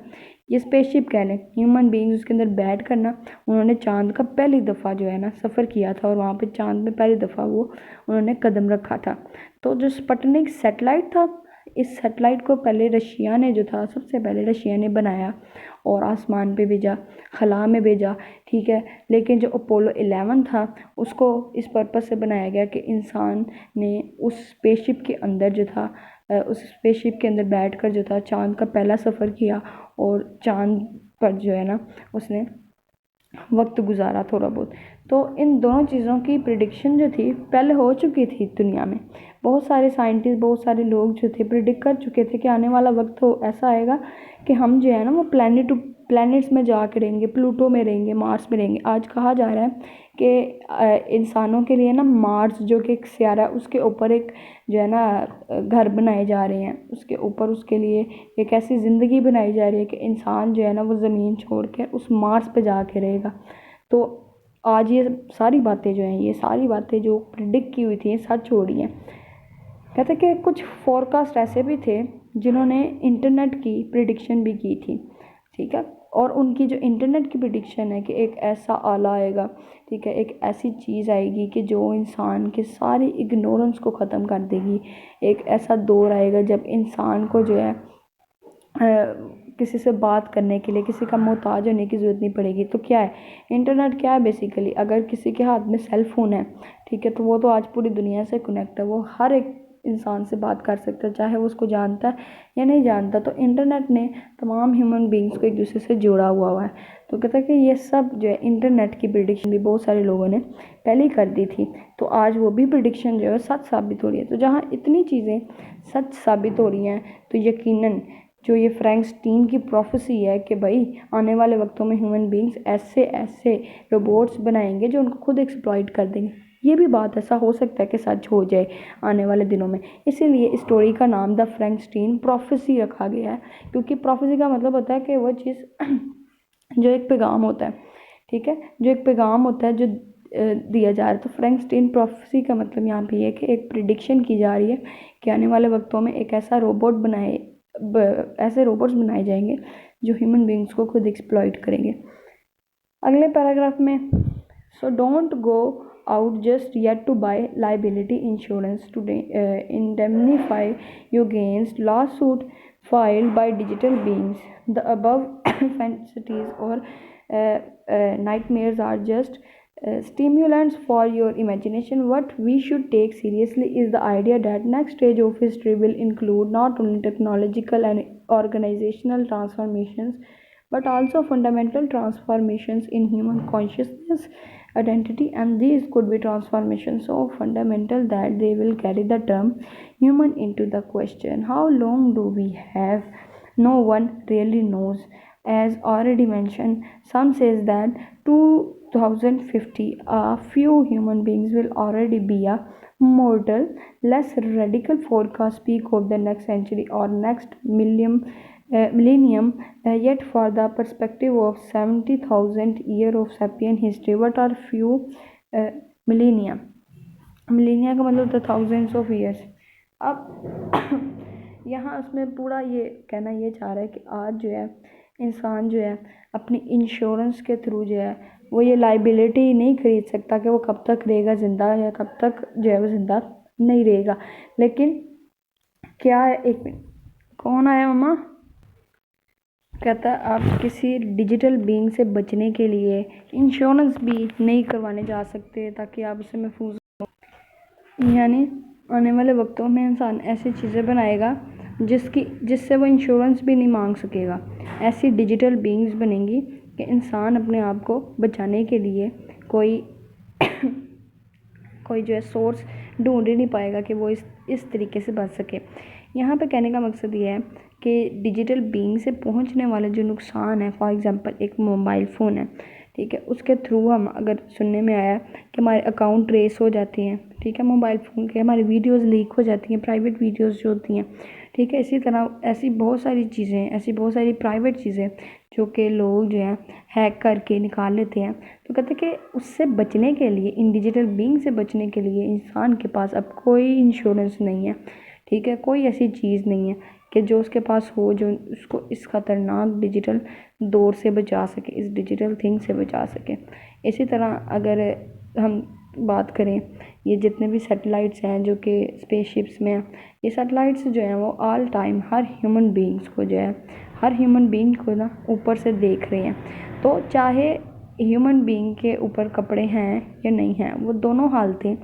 ये स्पेसशिप कह लें, ह्यूमन बींग्स उसके अंदर बैठ कर ना उन्होंने चांद का पहली दफ़ा जो है ना सफ़र किया था, और वहाँ पे चांद में पहली दफ़ा वो उन्होंने कदम रखा था। तो जो स्पुतनिक सैटेलाइट था, इस सैटेलाइट को पहले रशिया ने जो था, सबसे पहले रशिया ने बनाया और आसमान पे भेजा, खला में भेजा, ठीक है। लेकिन जो अपोलो 11 था उसको इस पर्पज़ से बनाया गया कि इंसान ने उस स्पेसशिप के अंदर जो था, उस स्पेसशिप के अंदर बैठकर जो था चांद का पहला सफ़र किया, और चांद पर जो है ना उसने वक्त गुजारा थोड़ा बहुत। तो इन दोनों चीज़ों की प्रिडिक्शन जो थी पहले हो चुकी थी दुनिया में। बहुत सारे साइंटिस्ट, बहुत सारे लोग जो थे प्रिडिक्ट कर चुके थे कि आने वाला वक्त तो ऐसा आएगा कि हम जो है ना वो प्लैनेट्स में जाके रहेंगे, प्लूटो में रहेंगे, मार्स में रहेंगे। आज कहा जा रहा है कि इंसानों के लिए ना मार्स जो कि एक सियारा, उसके ऊपर एक जो है ना घर बनाए जा रहे हैं, उसके ऊपर उसके लिए एक ऐसी ज़िंदगी बनाई जा रही है कि इंसान जो है ना वो ज़मीन छोड़ कर उस मार्स पे जाके रहेगा। तो आज ये सारी बातें जो हैं, ये सारी बातें जो प्रिडिक्ट की हुई थी, ये सच हो रही हैं। कहते कि कुछ फोरकास्ट ऐसे भी थे जिन्होंने इंटरनेट की प्रिडिक्शन भी की थी, ठीक है। और उनकी जो इंटरनेट की प्रिडिक्शन है कि एक ऐसा आला आएगा, ठीक है, एक ऐसी चीज़ आएगी कि जो इंसान के सारी इग्नोरेंस को ख़त्म कर देगी। एक ऐसा दौर आएगा जब इंसान को जो है किसी से बात करने के लिए किसी का मोहताज होने की ज़रूरत नहीं पड़ेगी। तो क्या है इंटरनेट? क्या है बेसिकली, अगर किसी के हाथ में सेल फ़ोन है, ठीक है, तो वो तो आज पूरी दुनिया से कनेक्ट है, वो हर एक इंसान से बात कर सकता है, चाहे वो उसको जानता है या नहीं जानता। तो इंटरनेट ने तमाम ह्यूमन बींग्स को एक दूसरे से जोड़ा हुआ है। तो कहता है कि ये सब जो है इंटरनेट की प्रिडिक्शन भी बहुत सारे लोगों ने पहले ही कर दी थी, तो आज वो भी प्रिडिक्शन जो है सच साबित हो रही है। तो जहाँ इतनी चीज़ें सच साबित हो रही हैं, तो यकीनन जो ये फ्रैंकस्टीन की प्रोफेसी है कि भाई आने वाले वक्तों में ह्यूमन बींग्स ऐसे ऐसे रोबोट्स बनाएंगे जो उनको खुद एक्सप्लॉइट कर देंगे, ये भी बात ऐसा हो सकता है कि सच हो जाए आने वाले दिनों में। इसीलिए इस स्टोरी का नाम द फ्रैंकस्टीन प्रोफेसी रखा गया है, क्योंकि प्रोफेसी का मतलब होता है कि वो चीज़ जो एक पैगाम होता है, ठीक है, जो एक पैगाम होता है जो दिया जा रहा है। तो फ्रैंकस्टीन प्रोफेसी का मतलब यहाँ पे ये है कि एक प्रिडिक्शन की जा रही है कि आने वाले वक्तों में एक ऐसा रोबोट ऐसे रोबोट्स बनाए जाएंगे जो ह्यूमन बींग्स को खुद एक्सप्लॉइट करेंगे। अगले पैराग्राफ में, so don't go out just yet to buy liability insurance to indemnify your gains. Lawsuit filed by digital beings. The above fantasies or nightmares are just stimulants for your imagination. What we should take seriously is the idea that next stage of history will include not only technological and organizational transformations but also fundamental transformations in human consciousness, identity, and these could be transformations so fundamental that they will carry the term human into the question. How long do we have? No one really knows. As already mentioned, some says that 2050 a few human beings will already be a mortal. Less radical forecasts speak of the next century or next millennium, yet for the perspective of 70,000 years of sapient history, what are few millennia? Melania का मतलब था thousands of years. अब यहाँ उसमें पूरा ये कहना ये चाह रहा है कि आज जो है इंसान जो है अपनी इंश्योरेंस के थ्रू जो है वो ये लाइबिलिटी नहीं खरीद सकता कि वो कब तक रहेगा ज़िंदा या कब तक जो है वो ज़िंदा नहीं रहेगा। लेकिन क्या है, एक मिनट, कौन आया मम्मा? कहता है आप किसी डिजिटल बीइंग से बचने के लिए इंश्योरेंस भी नहीं करवाने जा सकते ताकि आप उससे महफूज हो। यानी आने वाले वक्तों में इंसान ऐसी चीज़ें बनाएगा जिससे वो इंश्योरेंस भी नहीं मांग सकेगा। ऐसी डिजिटल बीइंग्स बनेंगी कि इंसान अपने आप को बचाने के लिए कोई जो है सोर्स ढूंढ ही नहीं पाएगा कि वो इस तरीके से बच सके। यहाँ पे कहने का मकसद ये है कि डिजिटल बीइंग से पहुँचने वाले जो नुकसान है, फॉर एग्जांपल एक मोबाइल फ़ोन है, ठीक है, उसके थ्रू हम अगर सुनने में आया कि हमारे अकाउंट ट्रेस हो जाते हैं, ठीक है, मोबाइल फ़ोन के हमारी वीडियोज़ लीक हो जाती हैं, प्राइवेट वीडियोज़ जो होती हैं, ठीक है। इसी तरह ऐसी बहुत सारी चीज़ें, ऐसी बहुत सारी प्राइवेट चीज़ें जो कि लोग जो है हैक करके निकाल लेते हैं। तो कहते हैं कि उससे बचने के लिए, इन डिजिटल बीइंग से बचने के लिए इंसान के पास अब कोई इंश्योरेंस नहीं है, ठीक है, कोई ऐसी चीज़ नहीं है कि जो उसके पास हो जो उसको इस ख़तरनाक डिजिटल दौर से बचा सके, इस डिजिटल थिंग से बचा सके। इसी तरह अगर हम बात करें, ये जितने भी सैटेलाइट्स हैं जो कि स्पेसशिप्स में हैं, ये सैटेलाइट्स जो हैं वो ऑल टाइम हर ह्यूमन बीइंग्स को जो है, हर ह्यूमन बीइंग को ना ऊपर से देख रहे हैं। तो चाहे ह्यूमन बीइंग के ऊपर कपड़े हैं या नहीं हैं, वो दोनों हालतें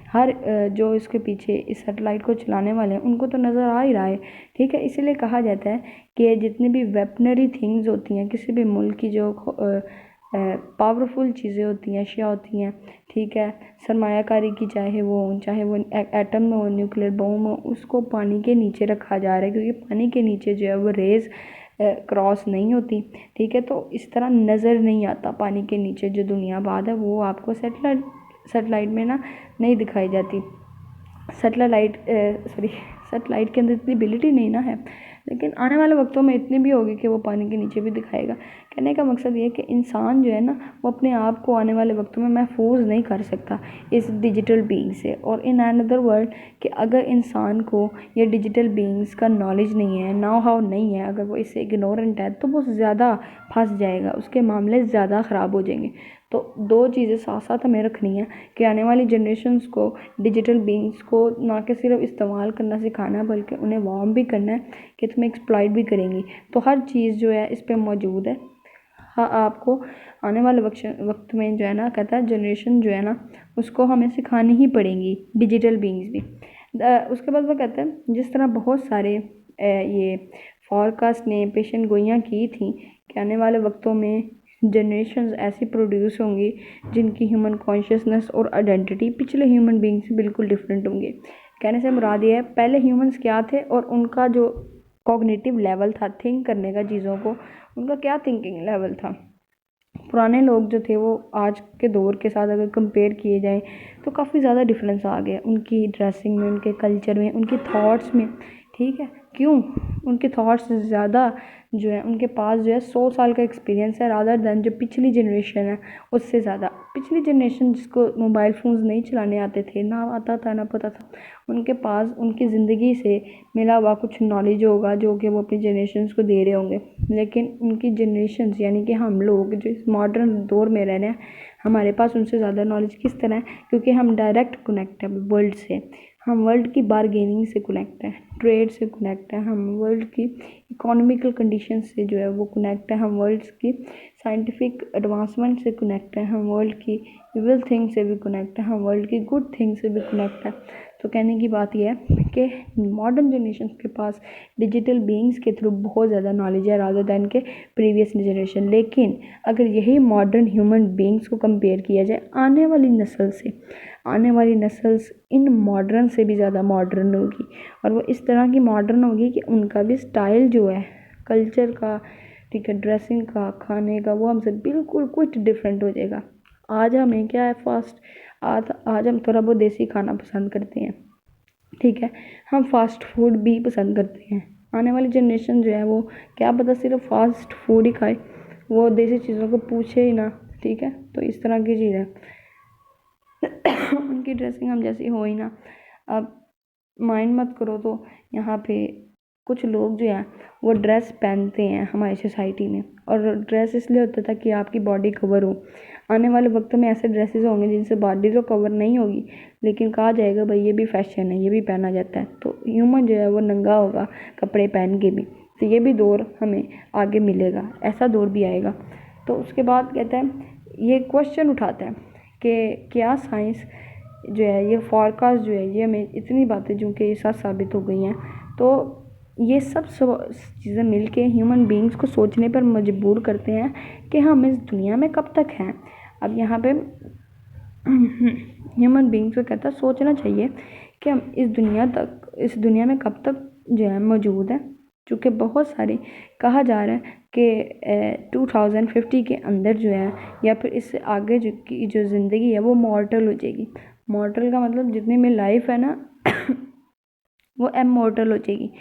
हर जो इसके पीछे इस सैटेलाइट को चलाने वाले हैं उनको तो नज़र आ ही रहा है, ठीक है। इसीलिए कहा जाता है कि जितनी भी वेपनरी थिंग्स होती हैं, किसी भी मुल्क की जो पावरफुल चीज़ें होती हैं, अशिया होती हैं, ठीक है, सरमायाकारी की, चाहे वो एटम में हो, न्यूक्लियर बम हो, उसको पानी के नीचे रखा जा रहा है क्योंकि पानी के नीचे जो है वो रेज़ क्रॉस नहीं होती, ठीक है। तो इस तरह नज़र नहीं आता पानी के नीचे जो दुनियाबाद है वो आपको सेटेलाइट में ना नहीं दिखाई जाती। सेटेलाइट के अंदर इतनी एबिलिटी नहीं ना है, लेकिन आने वाले वक्तों में इतनी भी होगी कि वो पानी के नीचे भी दिखाएगा। कहने का मकसद ये है कि इंसान जो है ना वो अपने आप को आने वाले वक्तों में महफूज नहीं कर सकता इस डिजिटल बीइंग से। और इन अनदर वर्ड कि अगर इंसान को ये डिजिटल बीइंग्स का नॉलेज नहीं है, नो हाउ नहीं है, अगर वो इससे इग्नोरेंट है तो वो ज़्यादा फंस जाएगा, उसके मामले ज़्यादा ख़राब हो जाएंगे। तो दो चीज़ें साथ साथ हमें रखनी है कि आने वाली जनरेशन्स को डिजिटल बीइंग्स को ना कि सिर्फ इस्तेमाल करना सिखाना है बल्कि उन्हें वार्म भी करना है कि तुम्हें एक्सप्लॉइट भी करेंगी। तो हर चीज़ जो है इस पर मौजूद है। हाँ, आपको आने वाले वक्त में जो है ना, कहता है जनरेशन जो है ना उसको हमें सिखानी ही पड़ेंगी डिजिटल बीइंग्स भी। उसके बाद वो कहते हैं जिस तरह बहुत सारे ये फॉरकास्ट ने पेशन गोइयाँ की थी कि आने वाले वक्तों में जनरेशन्स ऐसी प्रोड्यूस होंगी जिनकी ह्यूमन कॉन्शियसनेस और आइडेंटिटी पिछले ह्यूमन बीइंग से बिल्कुल डिफरेंट होंगे। कहने से मुराद ये है पहले ह्यूमंस क्या थे और उनका जो कॉग्निटिव लेवल था थिंक करने का चीज़ों को, उनका क्या थिंकिंग लेवल था। पुराने लोग जो थे वो आज के दौर के साथ अगर कंपेयर किए जाएँ तो काफ़ी ज़्यादा डिफरेंस आ गया उनकी ड्रेसिंग में, उनके कल्चर में, उनके थॉट्स में, ठीक है। क्यों? उनके थॉट्स ज़्यादा जो है, उनके पास जो है 100 साल का एक्सपीरियंस है रादर दैन जो पिछली जनरेशन है उससे ज़्यादा। पिछली जनरेशन जिसको मोबाइल फ़ोन्स नहीं चलाने आते थे, ना आता था ना पता था, उनके पास उनकी ज़िंदगी से मिला हुआ कुछ नॉलेज होगा जो कि वो अपनी जनरेशन्स को दे रहे होंगे। लेकिन उनकी जनरेशन्स यानी कि हम लोग जो इस मॉडर्न दौर में रह रहे हैं, हमारे पास उनसे ज़्यादा नॉलेज किस तरह है? क्योंकि हम डायरेक्ट कनेक्ट हैं वर्ल्ड से, हम वर्ल्ड की बारगेनिंग से कनेक्ट हैं, ट्रेड से कनेक्ट हैं, हम वर्ल्ड की इकोनॉमिकल कंडीशन से जो है वो कनेक्ट है, हम वर्ल्ड की साइंटिफिक एडवांसमेंट से कनेक्ट है, हम वर्ल्ड की इविल थिंग से भी कनेक्ट है, हम वर्ल्ड की गुड थिंग से भी कनेक्ट है। तो कहने की बात यह है कि मॉडर्न जनरेशन के पास डिजिटल बीइंग्स के थ्रू बहुत ज़्यादा नॉलेज है रादर दैन के प्रीवियस जनरेशन। लेकिन अगर यही मॉडर्न ह्यूमन बीइंग्स को कंपेयर किया जाए आने वाली नस्ल से, आने वाली नस्ल इन मॉडर्न से भी ज़्यादा मॉडर्न होगी, और वो इस तरह की मॉडर्न होगी कि उनका भी स्टाइल जो है कल्चर का, ठीक है, ड्रेसिंग का, खाने का, वो हमसे बिल्कुल कुछ डिफरेंट हो जाएगा। आज हमें क्या है, आज हम थोड़ा बहुत देसी खाना पसंद करते हैं, ठीक है, हम फास्ट फूड भी पसंद करते हैं। आने वाली जनरेशन जो है वो क्या पता सिर्फ फास्ट फूड ही खाए, वो देसी चीज़ों को पूछे ही ना, ठीक है। तो इस तरह की चीज़ है। उनकी ड्रेसिंग हम जैसी हो ही ना। अब माइंड मत करो, तो यहाँ पे कुछ लोग जो हैं वो ड्रेस पहनते हैं हमारी सोसाइटी में, और ड्रेस इसलिए होता था कि आपकी बॉडी कवर हो। आने वाले वक्त में ऐसे ड्रेसेस होंगे जिनसे बॉडी तो कवर नहीं होगी, लेकिन कहा जाएगा भाई ये भी फैशन है, ये भी पहना जाता है, तो ह्यूमन जो है वो नंगा होगा कपड़े पहन के भी। तो ये भी दौर हमें आगे मिलेगा, ऐसा दौर भी आएगा। तो उसके बाद कहता है, ये क्वेश्चन उठाता है कि क्या साइंस जो है, ये फॉरकास्ट जो है, ये हमें इतनी बातें जो कि ये सच साबित हो गई हैं, तो ये सब चीज़ें मिल के ह्यूमन बीइंग्स को सोचने पर मजबूर करते हैं कि हम इस दुनिया में कब तक हैं। अब यहाँ पे ह्यूमन बीइंग्स को कहता है सोचना चाहिए कि हम इस दुनिया में कब तक जो है मौजूद है, चूँकि बहुत सारी कहा जा रहा है कि 2050 के अंदर जो है, या फिर इससे आगे की जो ज़िंदगी है वो मॉर्टल हो जाएगी। मॉर्टल का मतलब जितनी में लाइफ है ना वो इमॉर्टल हो जाएगी।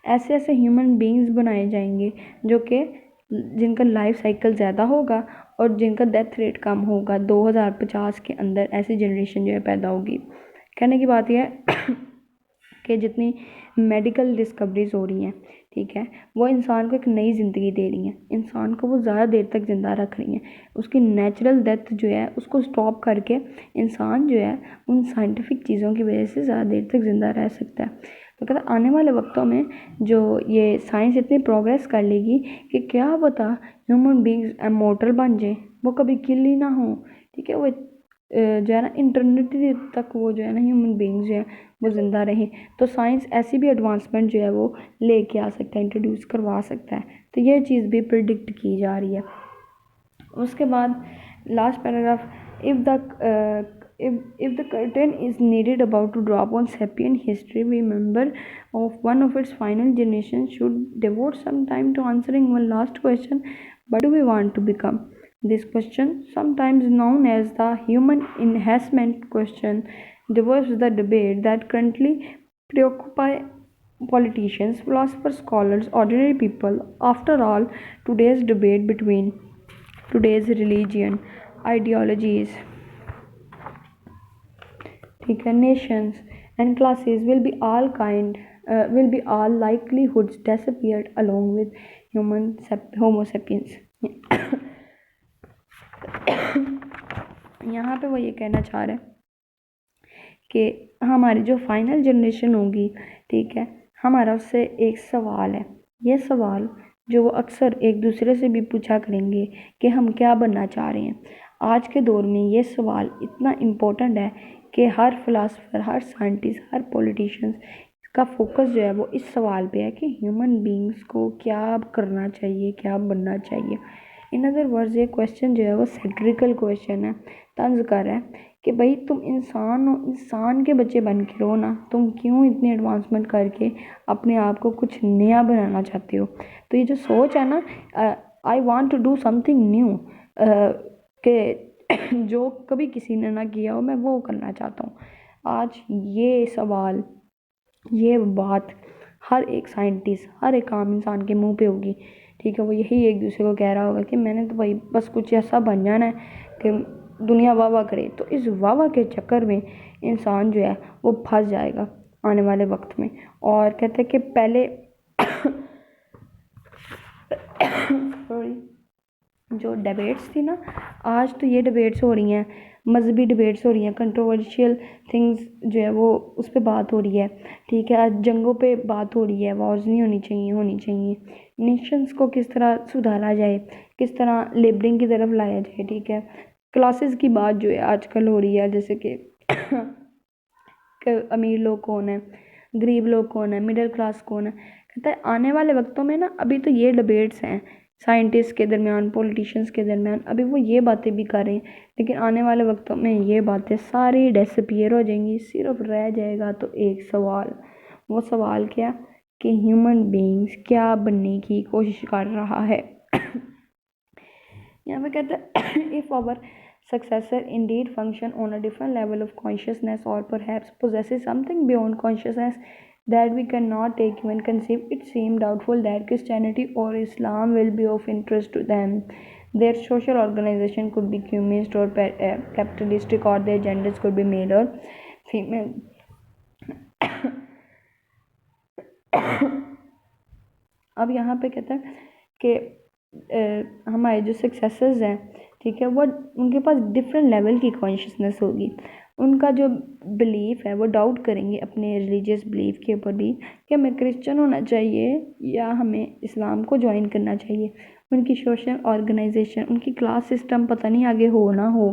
ऐसे ऐसे ह्यूमन बीइंग्स बनाए जाएंगे जो कि जिनका लाइफ साइकिल ज़्यादा होगा और जिनका डेथ रेट कम होगा। 2050 के अंदर ऐसी जनरेशन जो है पैदा होगी। कहने की बात यह है कि जितनी मेडिकल डिस्कवरीज हो रही हैं, ठीक है, वो इंसान को एक नई ज़िंदगी दे रही हैं, इंसान को वो ज़्यादा देर तक ज़िंदा रख रही हैं। उसकी नेचुरल डेथ जो है उसको स्टॉप करके इंसान जो है उन साइंटिफिक चीज़ों की वजह से ज़्यादा देर तक ज़िंदा रह सकता है। तो कहता आने वाले वक्तों में जो ये साइंस इतनी प्रोग्रेस कर लेगी कि क्या पता ह्यूमन बीइंग्स इमॉर्टल बन जाए, वो कभी किल ही ना हो, ठीक है, वो जो है ना इंटरनेटी तक वो जो है ना ह्यूमन बीइंग्स जो है वो ज़िंदा रहें। तो साइंस ऐसी भी एडवांसमेंट जो है वो लेके आ सकता है, इंट्रोड्यूस करवा सकता है। तो ये चीज़ भी प्रिडिक्ट की जा रही है। उसके बाद last paragraph, if the curtain is needed about to drop on sapient history, we member of one of its final generations should devote some time to answering one last question: what do we want to become? This question, sometimes known as the human enhancement question, diverges the debate that currently preoccupy politicians, philosophers, scholars, ordinary people. After all, today's debate between today's religion, ideologies, ठीक है, nations and classes will be all likelihoods disappeared along with Homo sapiens. यहाँ पे वो ये कहना चाह रहे हैं कि हमारी जो फाइनल जनरेशन होगी, ठीक है, हमारा उससे एक सवाल है। ये सवाल जो वो अक्सर एक दूसरे से भी पूछा करेंगे कि हम क्या बनना चाह रहे हैं। आज के दौर में ये सवाल इतना इम्पोर्टेंट है कि हर फिलासफर, हर साइंटिस्ट, हर पॉलिटिशियंस का फोकस जो है वो इस सवाल पे है कि ह्यूमन बीइंग्स को क्या करना चाहिए, क्या बनना चाहिए। इन अदर वर्ड्स ये क्वेश्चन जो है वो सेट्रिकल क्वेश्चन है, तंज कर रहा है कि भाई तुम इंसान हो, इंसान के बच्चे बन के रहो ना, तुम क्यों इतनी एडवांसमेंट करके अपने आप को कुछ नया बनाना चाहते हो। तो ये जो सोच है ना, I want to do something new, कि जो कभी किसी ने ना किया हो मैं वो करना चाहता हूँ। आज ये सवाल, ये बात हर एक साइंटिस्ट, हर एक आम इंसान के मुंह पे होगी, ठीक है। वो यही एक दूसरे को कह रहा होगा कि मैंने तो भाई बस कुछ ऐसा बन जाना है कि दुनिया वाह वाह करे। तो इस वाह वाह के चक्कर में इंसान जो है वो फंस जाएगा आने वाले वक्त में। और कहते हैं कि पहले जो डिबेट्स थी ना, आज तो ये डिबेट्स हो रही हैं, मजहबी डिबेट्स हो रही हैं, कंट्रोवर्शियल थिंग्स जो है वो उस पर बात हो रही है, ठीक है। आज जंगों पे बात हो रही है, वॉर्स नहीं होनी चाहिए, होनी चाहिए। नेशंस को किस तरह सुधारा जाए, किस तरह लेबलिंग की तरफ लाया जाए, ठीक है। क्लासेस की बात जो है आजकल हो रही है, जैसे कि अमीर लोग कौन है, गरीब लोग कौन है, मिडिल क्लास कौन है। कहता है आने वाले वक्तों में ना, अभी तो ये डिबेट्स हैं साइंटिस्ट के दरमियान, पॉलिटिशियंस के दरमियान, अभी वो ये बातें भी कर रहे हैं, लेकिन आने वाले वक्तों में ये बातें सारी डिसअपीयर हो जाएंगी। सिर्फ रह जाएगा तो एक सवाल, वो सवाल क्या, कि ह्यूमन बीइंग्स क्या बनने की कोशिश कर रहा है। यहाँ पे कहता है if our successor indeed function on a different level of consciousness or perhaps possesses something beyond consciousness that we cannot take even conceive, it seems doubtful that Christianity or Islam will be of interest to them. Their social organization could be communist or capitalistic, or their genders could be male or female. अब यहाँ पे कहता है कि हमारे जो successors हैं, ठीक है, वो उनके पास डिफरेंट लेवल की कॉन्शियसनेस होगी। उनका जो बिलीफ है वो डाउट करेंगे अपने रिलीजियस बिलीफ के ऊपर भी, कि हमें क्रिश्चियन होना चाहिए या हमें इस्लाम को ज्वाइन करना चाहिए। उनकी सोशल ऑर्गेनाइजेशन, उनकी क्लास सिस्टम पता नहीं आगे हो ना हो,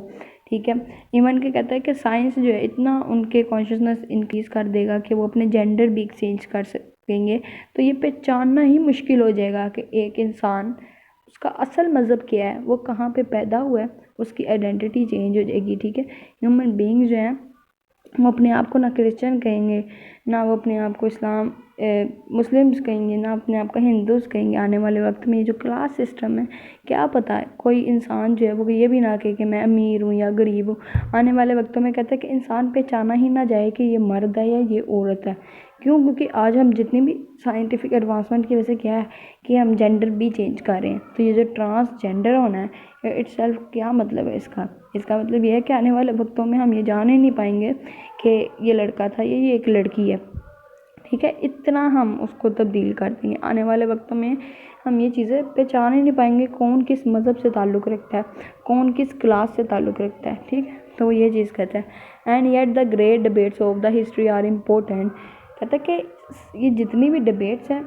ठीक है। इवन के कहता है कि साइंस जो है इतना उनके कॉन्शियसनेस इंक्रीज़ कर देगा कि वो अपने जेंडर भी एक्सचेंज कर सकेंगे। तो ये पहचानना ही मुश्किल हो जाएगा कि एक इंसान, उसका असल मज़हब क्या है, वो कहाँ पे पैदा हुआ है, उसकी आइडेंटिटी चेंज हो जाएगी, ठीक है। ह्यूमन बीइंग जो हैं वो अपने आप को ना क्रिश्चियन कहेंगे, ना वो अपने आप को इस्लाम मुस्लिम्स कहेंगे, ना अपने आप को हिंदूज़ कहेंगे। आने वाले वक्त में ये जो क्लास सिस्टम है, क्या पता है कोई इंसान जो है वो ये भी ना कहे कि मैं अमीर हूँ या गरीब हूँ। आने वाले वक्तों में कहता है कि इंसान पहचाना ही ना जाए कि ये मर्द है या ये औरत है। क्यों? क्योंकि आज हम जितनी भी साइंटिफिक एडवांसमेंट की वजह से क्या है कि हम जेंडर भी चेंज कर रहे हैं। तो ये जो ट्रांसजेंडर होना है इट्सेल्फ, क्या मतलब है इसका? इसका मतलब ये है कि आने वाले वक्तों में हम ये जान ही नहीं पाएंगे कि ये लड़का था या ये एक लड़की है, ठीक है। इतना हम उसको तब्दील कर देंगे आने वाले वक्तों में, हम ये चीज़ें पहचान ही नहीं पाएंगे कौन किस मज़हब से ताल्लुक़ रखता है, कौन किस क्लास से ताल्लुक़ रखता है, ठीक है। तो वो ये चीज़ कहता है। And yet the great debates of the history are important. कहता है कि ये जितनी भी डिबेट्स हैं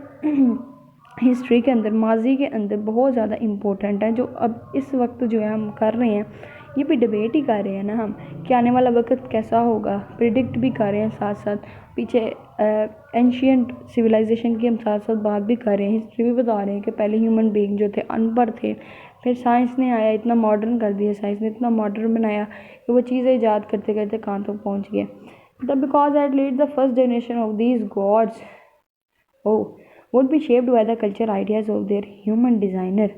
हिस्ट्री के अंदर, माजी के अंदर बहुत ज़्यादा इम्पोर्टेंट है। जो अब इस वक्त जो है हम कर रहे हैं, ये भी डिबेट ही कर रहे हैं ना हम, कि आने वाला वक्त कैसा होगा, प्रिडिक्ट भी कर रहे हैं, साथ साथ पीछे एंशियंट सिविलाइजेशन की हम साथ साथ बात भी कर रहे हैं, हिस्ट्री भी बता रहे हैं कि पहले ह्यूमन बीइंग जो थे अनपढ़ थे, फिर साइंस ने आया, इतना मॉडर्न कर दिया, साइंस ने इतना मॉडर्न बनाया कि वो चीज़ें ईजाद करते करते कहाँ तक पहुँच गए। The because at lead the first generation of these gods would be shaped by the cultural ideas of their human designer.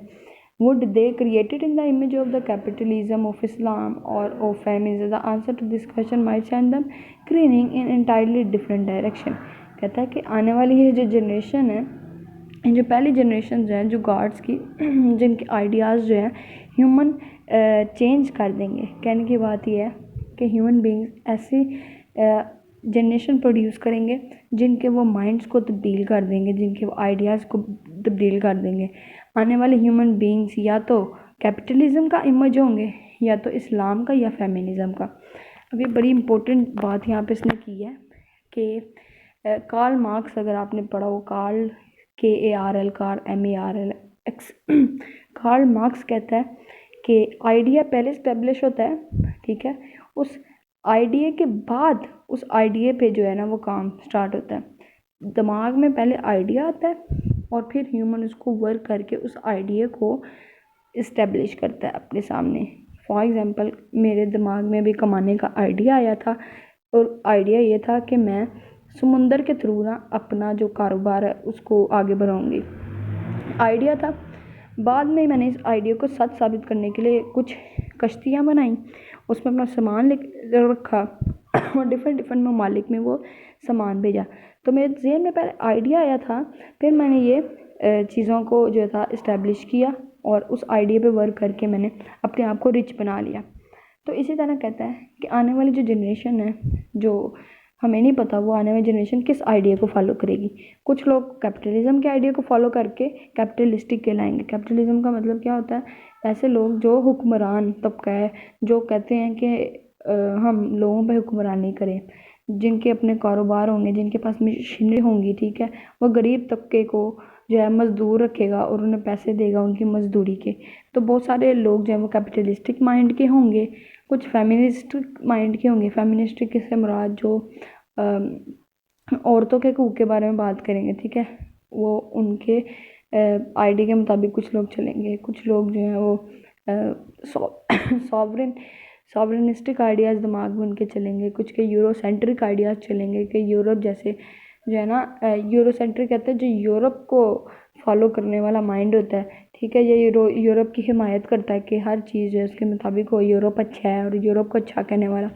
Would they created in the image of the capitalism of Islam or of feminism? The answer to this question might send them careening in entirely different direction. कहता है कि आने वाली ये जो generation है, जो पहली जनरेशन जो है जो गॉड्स की जिनके आइडियाज़ जो है ह्यूमन चेंज कर देंगे। कहने की बात यह है कि ह्यूमन बीइंग्स ऐसी जनरेशन प्रोड्यूस करेंगे जिनके वो माइंड्स को तब्दील कर देंगे, जिनके वो आइडियाज़ को तब्दील कर देंगे। आने वाले ह्यूमन बीइंग्स या तो कैपिटलिज्म का इमेज होंगे, या तो इस्लाम का या फेमिनिज़म का। अब ये बड़ी इम्पोर्टेंट बात यहाँ पे इसने की है कि कार्ल मार्क्स, अगर आपने पढ़ा हो, Karl KARL, Karl MARLX, Karl Marx कहता है कि आइडिया पहले इस्टेब्लिश होता है, ठीक है, उस आइडिया के बाद उस आइडिया पे जो है ना वो काम स्टार्ट होता है। दिमाग में पहले आइडिया आता है और फिर ह्यूमन उसको वर्क करके उस आइडिया को इस्टेब्लिश करता है अपने सामने। फॉर एग्ज़ाम्पल, मेरे दिमाग में भी कमाने का आइडिया आया था, और आइडिया ये था कि मैं समुंदर के थ्रू ना अपना जो कारोबार है उसको आगे बढ़ाऊँगी। आइडिया था। बाद में मैंने इस आइडिया को सच साबित करने के लिए कुछ कश्तियाँ बनाई, उसमें अपना सामान रखा और डिफरेंट ममालिक में वो सामान भेजा। तो मेरे ज़हन में पहले आइडिया आया था, फिर मैंने ये चीज़ों को जो था इस्टेब्लिश किया और उस आइडिया पे वर्क करके मैंने अपने आप को रिच बना लिया। तो इसी तरह कहता है कि आने वाली जो जनरेशन है, जो हमें नहीं पता वो आने वाली जनरेशन किस आइडिया को फॉलो करेगी। कुछ लोग कैपिटलिज्म के आइडिया को फॉलो करके कैपिटलिस्टिक कहलाएंगे। कैपिटलिज्म का मतलब क्या होता है, ऐसे लोग जो हुक्मरान तबका है, जो कहते हैं कि हम लोगों पे हुक्मरानी करें, जिनके अपने कारोबार होंगे, जिनके पास मशीनरी होंगी, ठीक है, वो गरीब तबके को जो है मज़दूर रखेगा और उन्हें पैसे देगा उनकी मज़दूरी के। तो बहुत सारे लोग जो है वो कैपिटलिस्टिक माइंड के होंगे, कुछ फेमिनिस्टिक माइंड के होंगे। फेमिनिस्टिक से मुराद जो औरतों के हकूक़ के बारे में बात करेंगे, ठीक है, वो उनके आइडिया के मुताबिक कुछ लोग चलेंगे। कुछ लोग जो हैं वो सॉवरेनिस्टिक आइडियाज़ दिमाग में उनके चलेंगे। कुछ के यूरोसेंट्रिक आइडियाज़ चलेंगे कि यूरोप जैसे जो है ना, यूरोसेंट्रिक कहते हैं जो यूरोप को फॉलो करने वाला माइंड होता है, ठीक है, ये यूरोप की हिमायत करता है कि हर चीज़ जो है उसके मुताबिक हो, यूरोप अच्छा है और यूरोप को अच्छा कहने वाला।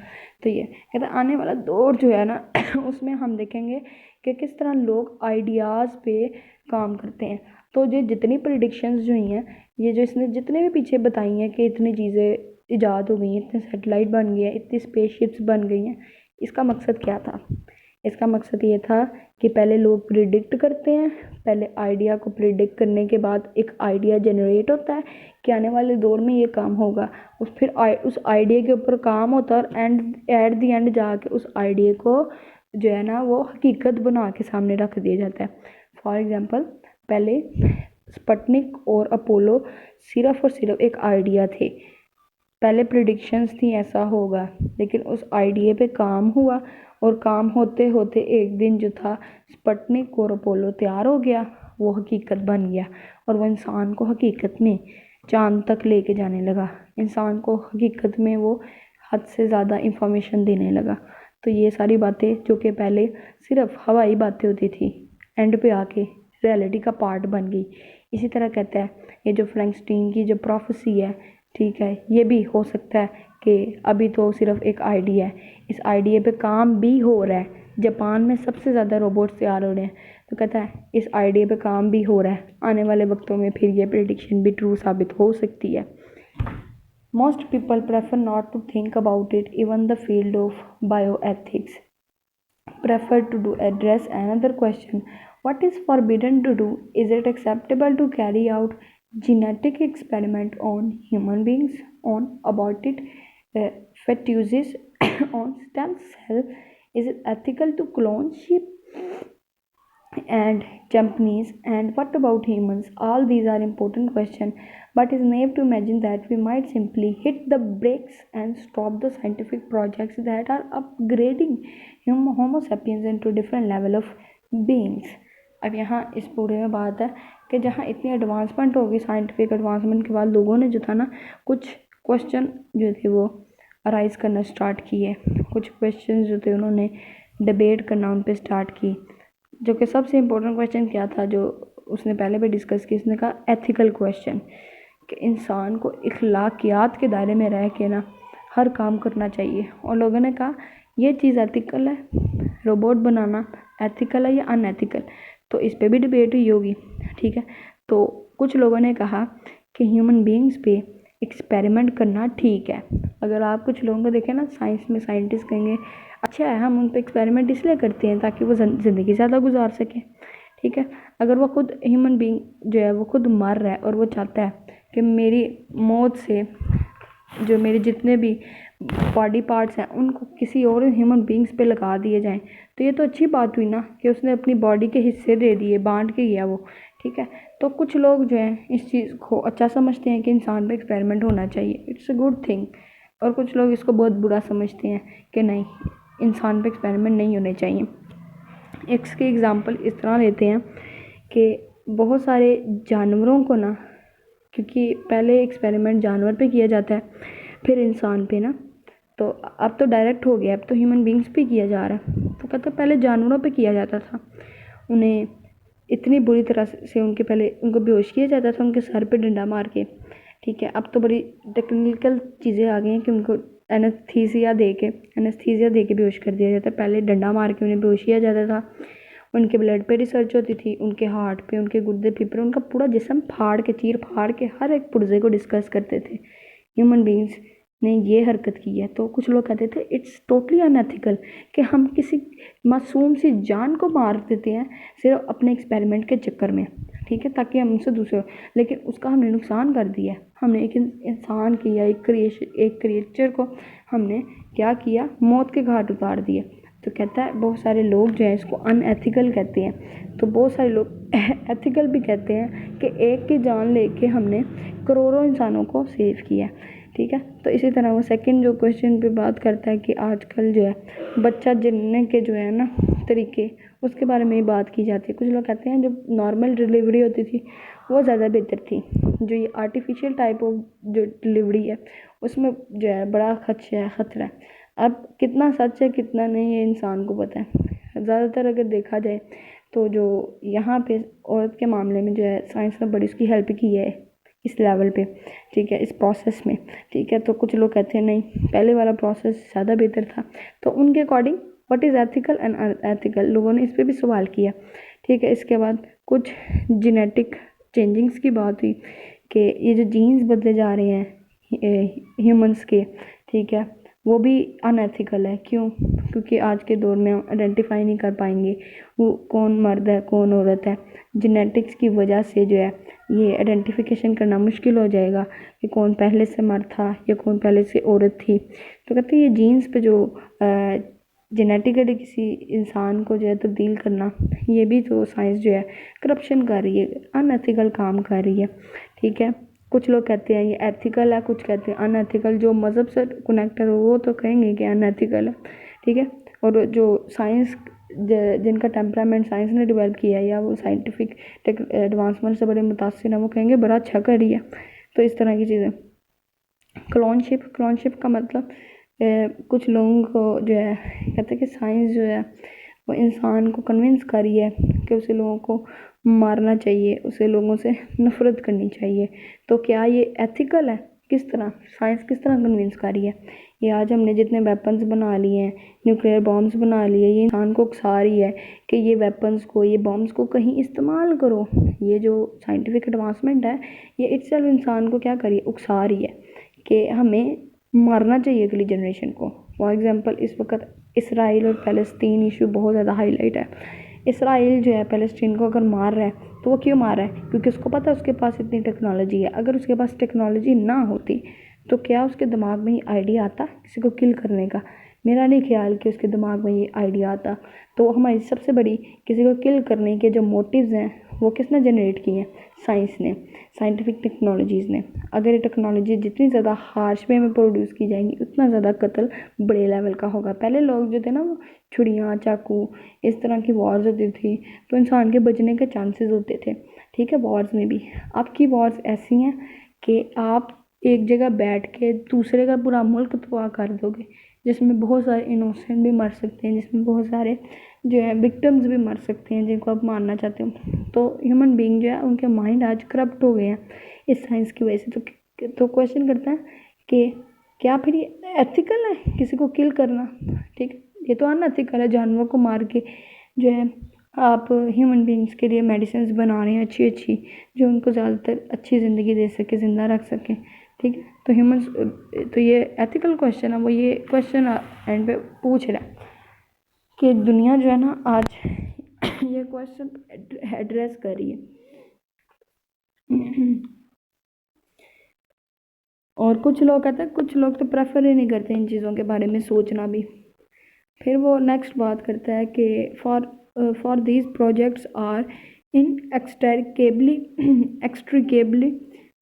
तो ये कहते हैं आने वाला दौर जो है ना उसमें हम देखेंगे कि किस तरह लोग आइडियाज़ पे काम करते हैं। तो ये जितनी प्रिडिक्शंस जो हुई हैं, ये जो इसने जितने भी पीछे बताई हैं कि इतनी चीज़ें ईजाद हो गई हैं, इतने सैटेलाइट बन गए हैं, इतनी स्पेसशिप्स बन गई हैं, इसका मकसद क्या था? इसका मकसद ये था कि पहले लोग प्रिडिक्ट करते हैं, पहले आइडिया को प्रिडिक्ट करने के बाद एक आइडिया जनरेट होता है कि आने वाले दौर में ये काम होगा, फिर उस आइडिया के ऊपर काम होता है और एट दी एंड जाके उस आइडिया को जो है ना वो हकीकत बना के सामने रख दिया जाता है। फॉर एग्ज़ाम्पल, पहले स्पुतनिक और अपोलो सिर्फ और सिर्फ एक आइडिया थे, पहले प्रिडिक्शंस थी ऐसा होगा, लेकिन उस आइडिया पे काम हुआ और काम होते होते एक दिन जो था स्पुतनिक और अपोलो तैयार हो गया, वो हकीकत बन गया और वो इंसान को हकीकत में चाँद तक लेके जाने लगा। इंसान को हकीकत में वो हद से ज़्यादा इंफॉर्मेशन देने लगा। तो ये सारी बातें जो कि पहले सिर्फ हवाई बातें होती थी, एंड पे आके रियलिटी का पार्ट बन गई। इसी तरह कहता है ये जो फ्रैंकस्टीन की जो प्रोफेसी है, ठीक है, ये भी हो सकता है कि अभी तो सिर्फ एक आइडिया है, इस आइडिया पे काम भी हो रहा है। जापान में सबसे ज़्यादा रोबोट्स तैयार हो रहे हैं। तो कहता है इस आइडिया पे काम भी हो रहा है, आने वाले वक्तों में फिर ये प्रेडिक्शन भी ट्रू साबित हो सकती है। Most people prefer not to think about it. Even the field of bioethics prefer to address another question: what is forbidden to do? Is it acceptable to carry out genetic experiment on human beings, on aborted fetuses, on stem cell? Is it ethical to clone sheep and Japanese? And what about humans? All these are important questions, but it's naive to imagine that we might simply hit the brakes and stop the scientific projects that are upgrading Homo sapiens into different level of beings. अब यहाँ इस पूरे में बात है कि जहाँ इतनी एडवांसमेंट होगी, साइंटिफिक एडवांसमेंट के बाद लोगों ने जो था ना कुछ क्वेश्चन जो थे वो अराइज करना स्टार्ट किए, कुछ क्वेश्चन जो थे उन्होंने डिबेट करना उन पर स्टार्ट की। जो कि सबसे इम्पोर्टेंट क्वेश्चन क्या था जो उसने पहले भी डिस्कस की, उसने कहा एथिकल क्वेश्चन, कि इंसान को इखलाकियात के दायरे में रह के ना हर काम करना चाहिए। और लोगों ने कहा ये चीज़ एथिकल है, रोबोट बनाना एथिकल है या अनएथिकल, तो इस पे भी डिबेट हुई होगी, ठीक है। तो कुछ लोगों ने कहा कि ह्यूमन बींग्स पे एक्सपेरिमेंट करना ठीक है। अगर आप कुछ लोगों को देखें ना, साइंस में साइंटिस्ट कहेंगे अच्छा है, हम उन पर एक्सपेरिमेंट इसलिए करते हैं ताकि वो ज़िंदगी ज़्यादा गुजार सकें, ठीक है। अगर वो खुद ह्यूमन बींग जो है वो खुद मर रहा है और वो चाहता है कि मेरी मौत से जो मेरे जितने भी बॉडी पार्ट्स हैं उनको किसी और ह्यूमन बींग्स पे लगा दिए जाएं, तो ये तो अच्छी बात हुई ना कि उसने अपनी बॉडी के हिस्से दे दिए, बांट के गया वो, ठीक है। तो कुछ लोग जो हैं इस चीज़ को अच्छा समझते हैं कि इंसान पे एक्सपेरिमेंट होना चाहिए, इट्स अ गुड थिंग, और कुछ लोग इसको बहुत बुरा समझते हैं कि नहीं, इंसान पे एक्सपेरिमेंट नहीं होने चाहिए। इसके एग्ज़ाम्पल इस तरह लेते हैं कि बहुत सारे जानवरों को ना, क्योंकि पहले एक्सपेरिमेंट जानवर पे किया जाता है फिर इंसान पे ना, तो अब तो डायरेक्ट हो गया, अब तो ह्यूमन बींग्स पे किया जा रहा है। तो कहते पहले जानवरों पे किया जाता था, उन्हें इतनी बुरी तरह से पहले उनको बेहोश किया जाता था उनके सर पे डंडा मार के, ठीक है। अब तो बड़ी टेक्निकल चीज़ें आ गई हैं कि उनको एनेस्थीसिया दे के बेहोश कर दिया जाता है। पहले डंडा मार के उन्हें बेहोश किया जाता था, उनके ब्लड पे रिसर्च होती थी, उनके हार्ट पे, उनके गुर्दे, फेफड़े, उनका पूरा जिस्म फाड़ के, चीर फाड़ के हर एक पुर्जे को डिस्कस करते थे। ह्यूमन बींग्स ने ये हरकत की है। तो कुछ लोग कहते थे इट्स टोटली अनएथिकल कि हम किसी मासूम सी जान को मार देते हैं सिर्फ अपने एक्सपेरिमेंट के चक्कर में, ठीक है, ताकि हम उनसे दूसरे, लेकिन उसका हमने नुकसान कर दिया। हमने एक इंसान की या एक क्रिएचर को हमने क्या किया, मौत के घाट उतार दिए। तो कहता है बहुत सारे लोग जो है इसको अनएथिकल कहते हैं, तो बहुत सारे लोग एथिकल भी कहते हैं कि एक की जान लेके हमने करोड़ों इंसानों को सेव किया, ठीक है। तो इसी तरह वो सेकंड जो क्वेश्चन पे बात करता है कि आजकल जो है बच्चा जनने के जो है ना तरीके, उसके बारे में ही बात की जाती है। कुछ लोग कहते हैं जो नॉर्मल डिलीवरी होती थी वो ज़्यादा बेहतर थी, जो ये आर्टिफिशियल टाइप ऑफ जो डिलीवरी है उसमें जो है बड़ा खतरा है। अब कितना सच है कितना नहीं है इंसान को पता है। ज़्यादातर अगर देखा जाए तो जो यहाँ पे औरत के मामले में जो है साइंस ने बड़ी उसकी हेल्प की है इस लेवल पे, ठीक है, इस प्रोसेस में, ठीक है। तो कुछ लोग कहते हैं नहीं पहले वाला प्रोसेस ज़्यादा बेहतर था। तो उनके according what is ethical and unethical, लोगों ने इस पर भी सवाल किया, ठीक है। इसके बाद कुछ जेनेटिक चेंजिंग्स की बात हुई कि ये जो जीन्स बदले जा रहे हैं ह्यूमंस के, ठीक है, वो भी अनएथिकल है। क्यों? क्योंकि आज के दौर में हम आइडेंटिफाई नहीं कर पाएंगे वो कौन मर्द है कौन औरत है। जेनेटिक्स की वजह से जो है ये आइडेंटिफिकेशन करना मुश्किल हो जाएगा कि कौन पहले से मर्द था या कौन पहले से औरत थी। तो कहते हैं ये जीन्स पे जो जेनेटिकली किसी इंसान को जो है तब्दील करना, ये भी तो साइंस जो है करप्शन कर रही है, अनएथिकल काम कर रही है, ठीक है। कुछ लोग कहते हैं ये एथिकल है, कुछ कहते हैं अनएथिकल। जो मज़हब से कनेक्टेड हो वो तो कहेंगे कि अनएथिकल है, ठीक है। और जो साइंस जिनका टेम्परामेंट साइंस ने डेवलप किया है या वो साइंटिफिक एडवांसमेंट से बड़े मुतासिर हैं, वो कहेंगे बड़ा अच्छा कर रही है। तो इस तरह की चीज़ें। क्लोनशिप का मतलब कुछ लोगों को जो है कहते हैं कि साइंस जो है वो इंसान को कन्विंस कर रही है कि उसे लोगों को मारना चाहिए, उसे लोगों से नफ़रत करनी चाहिए। तो क्या ये एथिकल है? किस तरह साइंस किस तरह कन्विंस कर रही है? ये आज हमने जितने वेपन्स बना लिए हैं, न्यूक्लियर बॉम्ब्स बना लिए, ये इंसान को उकसा रही है कि ये वेपन्स को, ये बॉम्ब्स को कहीं इस्तेमाल करो। ये जो साइंटिफिक एडवांसमेंट है ये इटसेल्फ इंसान को क्या करिए, उकसा रही है कि हमें मारना चाहिए अगली जनरेशन को। फॉर एग्ज़ाम्पल इस वक्त इसराइल और फ़लस्तीन इशू बहुत ज़्यादा हाईलाइट है। इसराइल जो है फ़लस्तीन को अगर मार रहा है तो वो क्यों मार रहा है? क्योंकि उसको पता है उसके पास इतनी टेक्नोलॉजी है। अगर उसके पास टेक्नोलॉजी ना होती तो क्या उसके दिमाग में ये आइडिया आता किसी को किल करने का? मेरा नहीं ख्याल कि उसके दिमाग में ये आइडिया आता। तो हमारी सबसे बड़ी किसी को किल करने के जो मोटिव्स हैं वो किसने जनरेट किए हैं? साइंस ने, साइंटिफिक टेक्नोलॉजीज़ ने। अगर ये टेक्नोलॉजी जितनी ज़्यादा हार्श वे में प्रोड्यूस की जाएंगी उतना ज़्यादा कत्ल बड़े लेवल का होगा। पहले लोग जो थे ना वो छुरियाँ, चाकू, इस तरह की वॉर्स होती थी तो इंसान के बचने के चांसेस होते थे, ठीक है। वॉर्स में भी आपकी वॉर्स ऐसी हैं कि आप एक जगह बैठ के दूसरे का पूरा मुल्क तबाह कर दोगे, जिसमें बहुत सारे इनोसेंट भी मर सकते हैं, जिसमें बहुत सारे जो है विक्टिम्स भी मर सकते हैं जिनको आप मारना चाहते हो। तो ह्यूमन बीइंग जो है उनके माइंड आज करप्ट हो गए हैं इस साइंस की वजह से। तो क्वेश्चन करता है कि क्या फिर ये एथिकल है किसी को किल करना? ठीक है, ये तो अनएथिकल है। जानवरों को मार के जो है आप ह्यूमन बीइंग्स के लिए मेडिसिन बना रहे हैं अच्छी अच्छी, जो उनको ज़्यादातर अच्छी ज़िंदगी दे सके, ज़िंदा रख सकें, ठीक है। तो ह्यूमन्स, तो ये एथिकल क्वेश्चन है, वो ये क्वेश्चन एंड पे पूछ रहा है कि दुनिया जो है ना आज ये क्वेश्चन एड्रेस कर रही है। और कुछ लोग कहते हैं, कुछ लोग तो प्रेफर ही नहीं करते इन चीज़ों के बारे में सोचना भी। फिर वो नेक्स्ट बात करता है कि for these projects are extricably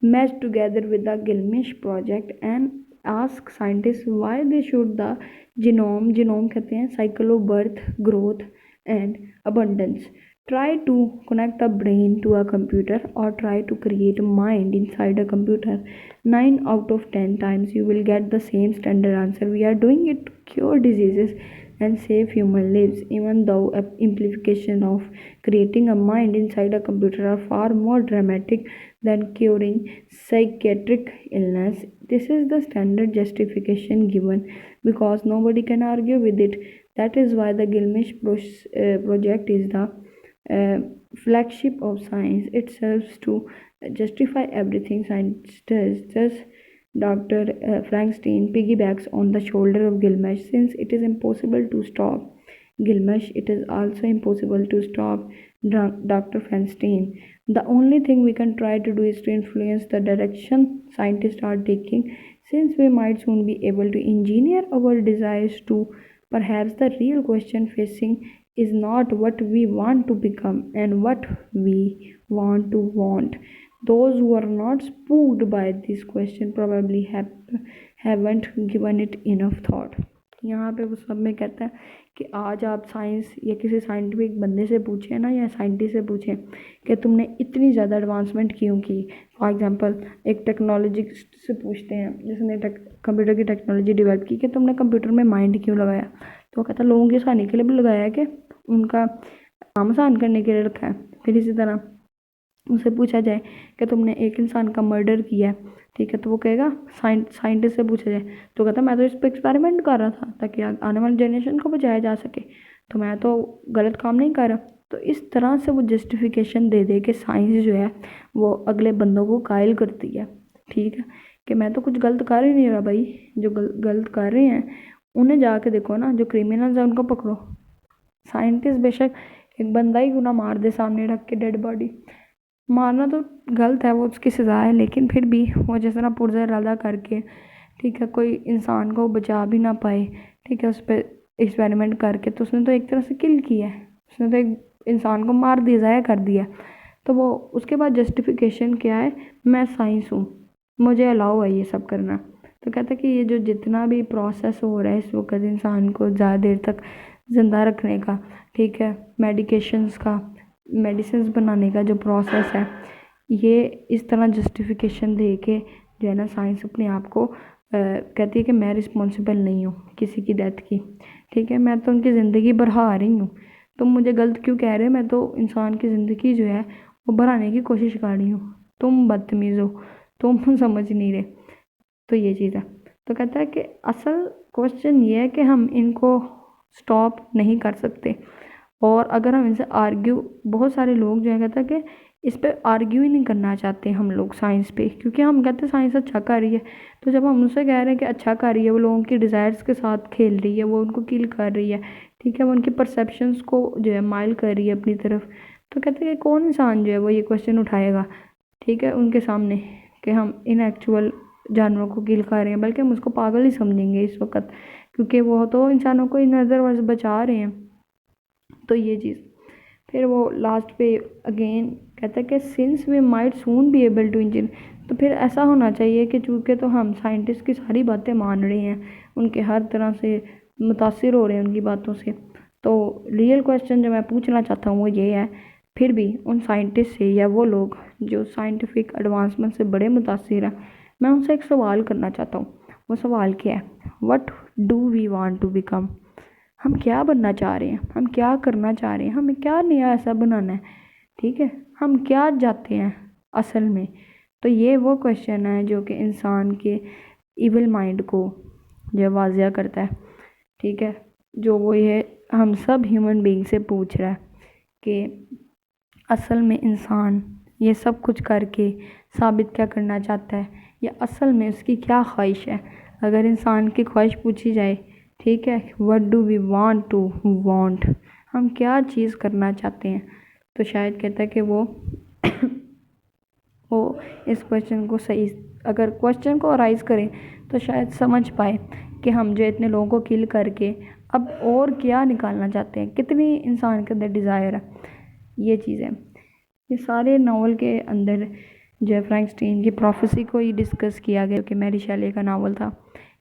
match together with the Gilgamesh project and ask scientist why they should the genome कहते हैं cycle of birth, growth and abundance. Try to connect a brain to a computer or try to create a mind inside a computer. 9 out of 10 times you will get the same standard answer. We are doing it to cure diseases and save human lives, even though implication of creating a mind inside a computer are far more dramatic than curing psychiatric illness. This is the standard justification given because nobody can argue with it. That is why the Gilgamesh project is the flagship of science. It serves to justify everything science does. Thus, Dr. Frankenstein piggybacks on the shoulder of Gilgamesh. Since it is impossible to stop Gilgamesh, it is also impossible to stop Dr. Frankenstein. The only thing we can try to do is to influence the direction scientists are taking, since we might soon be able to engineer our desires to. Perhaps the real question facing is not what we want to become and what we want to want. Those who are not spooked by this question probably haven't given it enough thought. यहाँ पे वो सब में कहता है कि आज आप साइंस या किसी साइंटिफिक बंदे से पूछें ना, या साइंटिस्ट से पूछें कि तुमने इतनी ज़्यादा एडवांसमेंट क्यों की। फॉर एग्जांपल एक टेक्नोलॉजी से पूछते हैं जिसने कंप्यूटर की टेक्नोलॉजी डेवलप की कि तुमने कंप्यूटर में माइंड क्यों लगाया, तो वो कहता है लोगों की आसानी के लिए भी लगाया है कि उनका काम आसान करने के लिए रखा है। फिर इसी तरह उनसे पूछा जाए कि तुमने एक इंसान का मर्डर किया है, ठीक है, तो वो कहेगा साइंटिस्ट से पूछा जाए तो कहता मैं तो इस पर एक्सपेरिमेंट कर रहा था ताकि आने वाली जनरेशन को बचाया जा सके, तो मैं तो गलत काम नहीं कर रहा। तो इस तरह से वो जस्टिफिकेशन दे दे कि साइंस जो है वो अगले बंदों को कायल करती है, ठीक है, कि मैं तो कुछ गलत कर ही नहीं रहा भाई, जो गलत कर रहे हैं उन्हें जाके देखो ना, जो क्रिमिनल्स हैं उनको पकड़ो। साइंटिस्ट बेशक एक बंदा ही क्यों ना मार दे सामने रख के डेड बॉडी, मारना तो गलत है, वो उसकी सज़ा है, लेकिन फिर भी वो जिस तरह पुर्जा इरादा करके, ठीक है, कोई इंसान को बचा भी ना पाए, ठीक है, उस पर एक्सपेरिमेंट करके, तो उसने तो एक तरह से किल किया है, उसने तो एक इंसान को मार दिया, ज़ाया कर दिया। तो वो उसके बाद जस्टिफिकेशन क्या है, मैं साइंस हूँ, मुझे अलाउ है ये सब करना। तो कहता है कि ये जो जितना भी प्रोसेस हो रहा है इस वक्त इंसान को ज़्यादा देर तक ज़िंदा रखने का, ठीक है, मेडिकेशंस का, मेडिसिन बनाने का जो प्रोसेस है, ये इस तरह जस्टिफिकेशन दे के जो है ना साइंस अपने आप को कहती है कि मैं रिस्पॉन्सिबल नहीं हूँ किसी की डेथ की, ठीक है, मैं तो उनकी ज़िंदगी बढ़ा रही हूँ, तुम मुझे गलत क्यों कह रहे हो, मैं तो इंसान की ज़िंदगी जो है वो बढ़ाने की कोशिश कर रही हूँ, तुम बदतमीज़ हो, तुम समझ नहीं रहे। तो ये चीज़ है। तो कहता है कि असल क्वेश्चन ये है कि हम इनको स्टॉप नहीं कर सकते, और अगर हम इनसे आर्ग्यू, बहुत सारे लोग जो है कहते हैं कि इस पर आर्ग्यू ही नहीं करना चाहते हम लोग साइंस पे, क्योंकि हम कहते हैं साइंस अच्छा कर रही है। तो जब हम उनसे कह रहे हैं कि अच्छा कर रही है, वो लोगों की डिज़ायर्स के साथ खेल रही है, वो उनको किल कर रही है, ठीक है, वो उनकी परसेप्शंस को जो है माइल कर रही है अपनी तरफ, तो कहते हैं कि कौन इंसान जो है वो ये क्वेश्चन उठाएगा, ठीक है, उनके सामने कि हम इन एक्चुअल जानवरों को किल कर रहे हैं, बल्कि हम उसको पागल ही समझेंगे इस वक्त, क्योंकि वो तो इंसानों को इन अदरवाइज बचा रहे हैं। तो ये चीज़ फिर वो लास्ट पे अगेन कहता है कि since we might soon be able to engine, तो फिर ऐसा होना चाहिए कि चूँकि तो हम साइंटिस्ट की सारी बातें मान रहे हैं, उनके हर तरह से मुतासिर हो रहे हैं उनकी बातों से, तो रियल क्वेश्चन जो मैं पूछना चाहता हूँ वो ये है, फिर भी उन साइंटिस्ट से या वो लोग जो साइंटिफिक एडवांसमेंट से बड़े मुतासिर हैं, मैं उनसे एक सवाल करना चाहता हूँ। वो सवाल क्या है, what do we want to become, हम क्या बनना चाह रहे हैं, हम क्या करना चाह रहे हैं, हमें क्या नया ऐसा बनाना है, ठीक है, हम क्या चाहते हैं असल में। तो ये वो क्वेश्चन है जो कि इंसान के इविल माइंड को जो वाजिया करता है, ठीक है, जो वो ये हम सब ह्यूमन बीइंग से पूछ रहा है कि असल में इंसान ये सब कुछ करके साबित क्या करना चाहता है, या असल में उसकी क्या ख्वाहिश है। अगर इंसान की ख्वाहिश पूछी जाए, ठीक है, what do we want to want, हम क्या चीज़ करना चाहते हैं, तो शायद कहता है कि वो इस क्वेश्चन को सही, अगर क्वेश्चन को राइज करें तो शायद समझ पाए कि हम जो इतने लोगों को किल करके अब और क्या निकालना चाहते हैं, कितनी इंसान के अंदर डिज़ायर है। ये चीज़ है, ये सारे नावल के अंदर जो है फ्रैंकस्टीन की प्रोफेसी को ही डिस्कस किया गया, कि मैरी शेले का नावल था,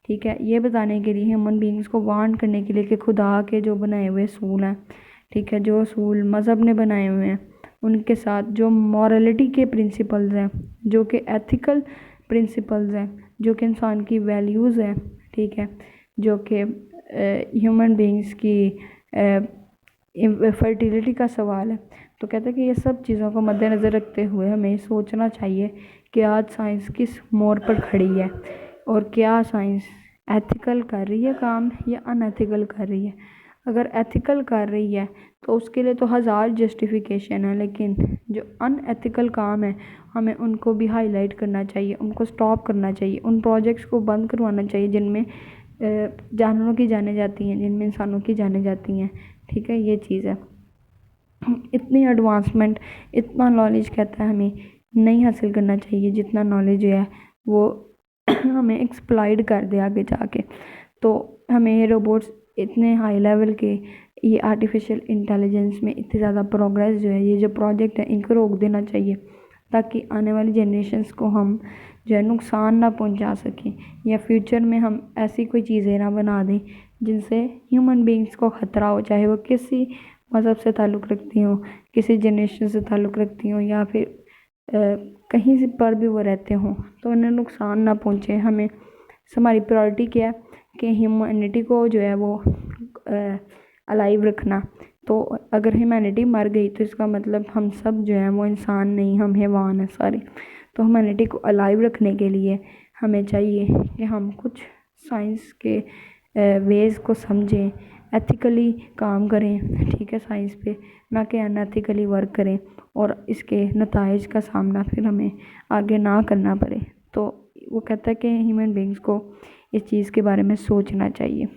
ठीक है, ये बताने के लिए ह्यूमन बीइंग्स को वार्न करने के लिए कि खुदा के जो बनाए हुए असूल हैं, ठीक है, जो असूल मज़हब ने बनाए हुए हैं, उनके साथ जो मॉरलिटी के प्रिंसिपल्स हैं, जो कि एथिकल प्रिंसिपल्स हैं, जो कि इंसान की वैल्यूज़ हैं, ठीक है, जो कि ह्यूमन बीइंग्स की फर्टिलिटी का सवाल है। तो कहते हैं कि ये सब चीज़ों को मद्देनज़र रखते हुए हमें सोचना चाहिए कि आज साइंस किस मोड़ पर खड़ी है, और क्या साइंस एथिकल कर रही है काम या अनएथिकल कर रही है। अगर एथिकल कर रही है तो उसके लिए तो हज़ार जस्टिफिकेशन है, लेकिन जो अनएथिकल काम है हमें उनको भी हाईलाइट करना चाहिए, उनको स्टॉप करना चाहिए, उन प्रोजेक्ट्स को बंद करवाना चाहिए जिनमें जानवरों की जाने जाती हैं, जिनमें इंसानों की जाने जाती हैं। ठीक है, ये चीज़ है। इतनी एडवांसमेंट, इतना नॉलेज कहता है हमें नहीं हासिल करना चाहिए जितना नॉलेज जो है वो हमें एक्सप्लॉइट कर दे आगे जाके। तो हमें ये रोबोट्स इतने हाई लेवल के, ये आर्टिफिशियल इंटेलिजेंस में इतनी ज़्यादा प्रोग्रेस जो है, ये जो प्रोजेक्ट है इनको रोक देना चाहिए, ताकि आने वाली जनरेशन्स को हम जो है नुकसान ना पहुंचा सकें, या फ्यूचर में हम ऐसी कोई चीज़ें ना बना दें जिनसे ह्यूमन बींग्स को ख़तरा हो, चाहे वो किसी मज़हब से ताल्लुक़ रखती हों, किसी जनरेशन से ताल्लुक़ रखती हों, या फिर कहीं से पर भी वो रहते हों, तो उन्हें नुकसान ना पहुँचे। हमें हमारी प्रायोरिटी क्या है कि ह्यूमैनिटी को जो है वो अलाइव रखना। तो अगर ह्यूमैनिटी मर गई तो इसका मतलब हम सब जो है वो इंसान नहीं, हम हैवान हैं सारे। तो ह्यूमैनिटी को अलाइव रखने के लिए हमें चाहिए कि हम कुछ साइंस के वेज़ को समझें, एथिकली काम करें, ठीक है, साइंस पे, ना कि अनएथिकली वर्क करें, और इसके नताइज का सामना फिर हमें आगे ना करना पड़े। तो वो कहता है कि ह्यूमन बींग्स को इस चीज़ के बारे में सोचना चाहिए।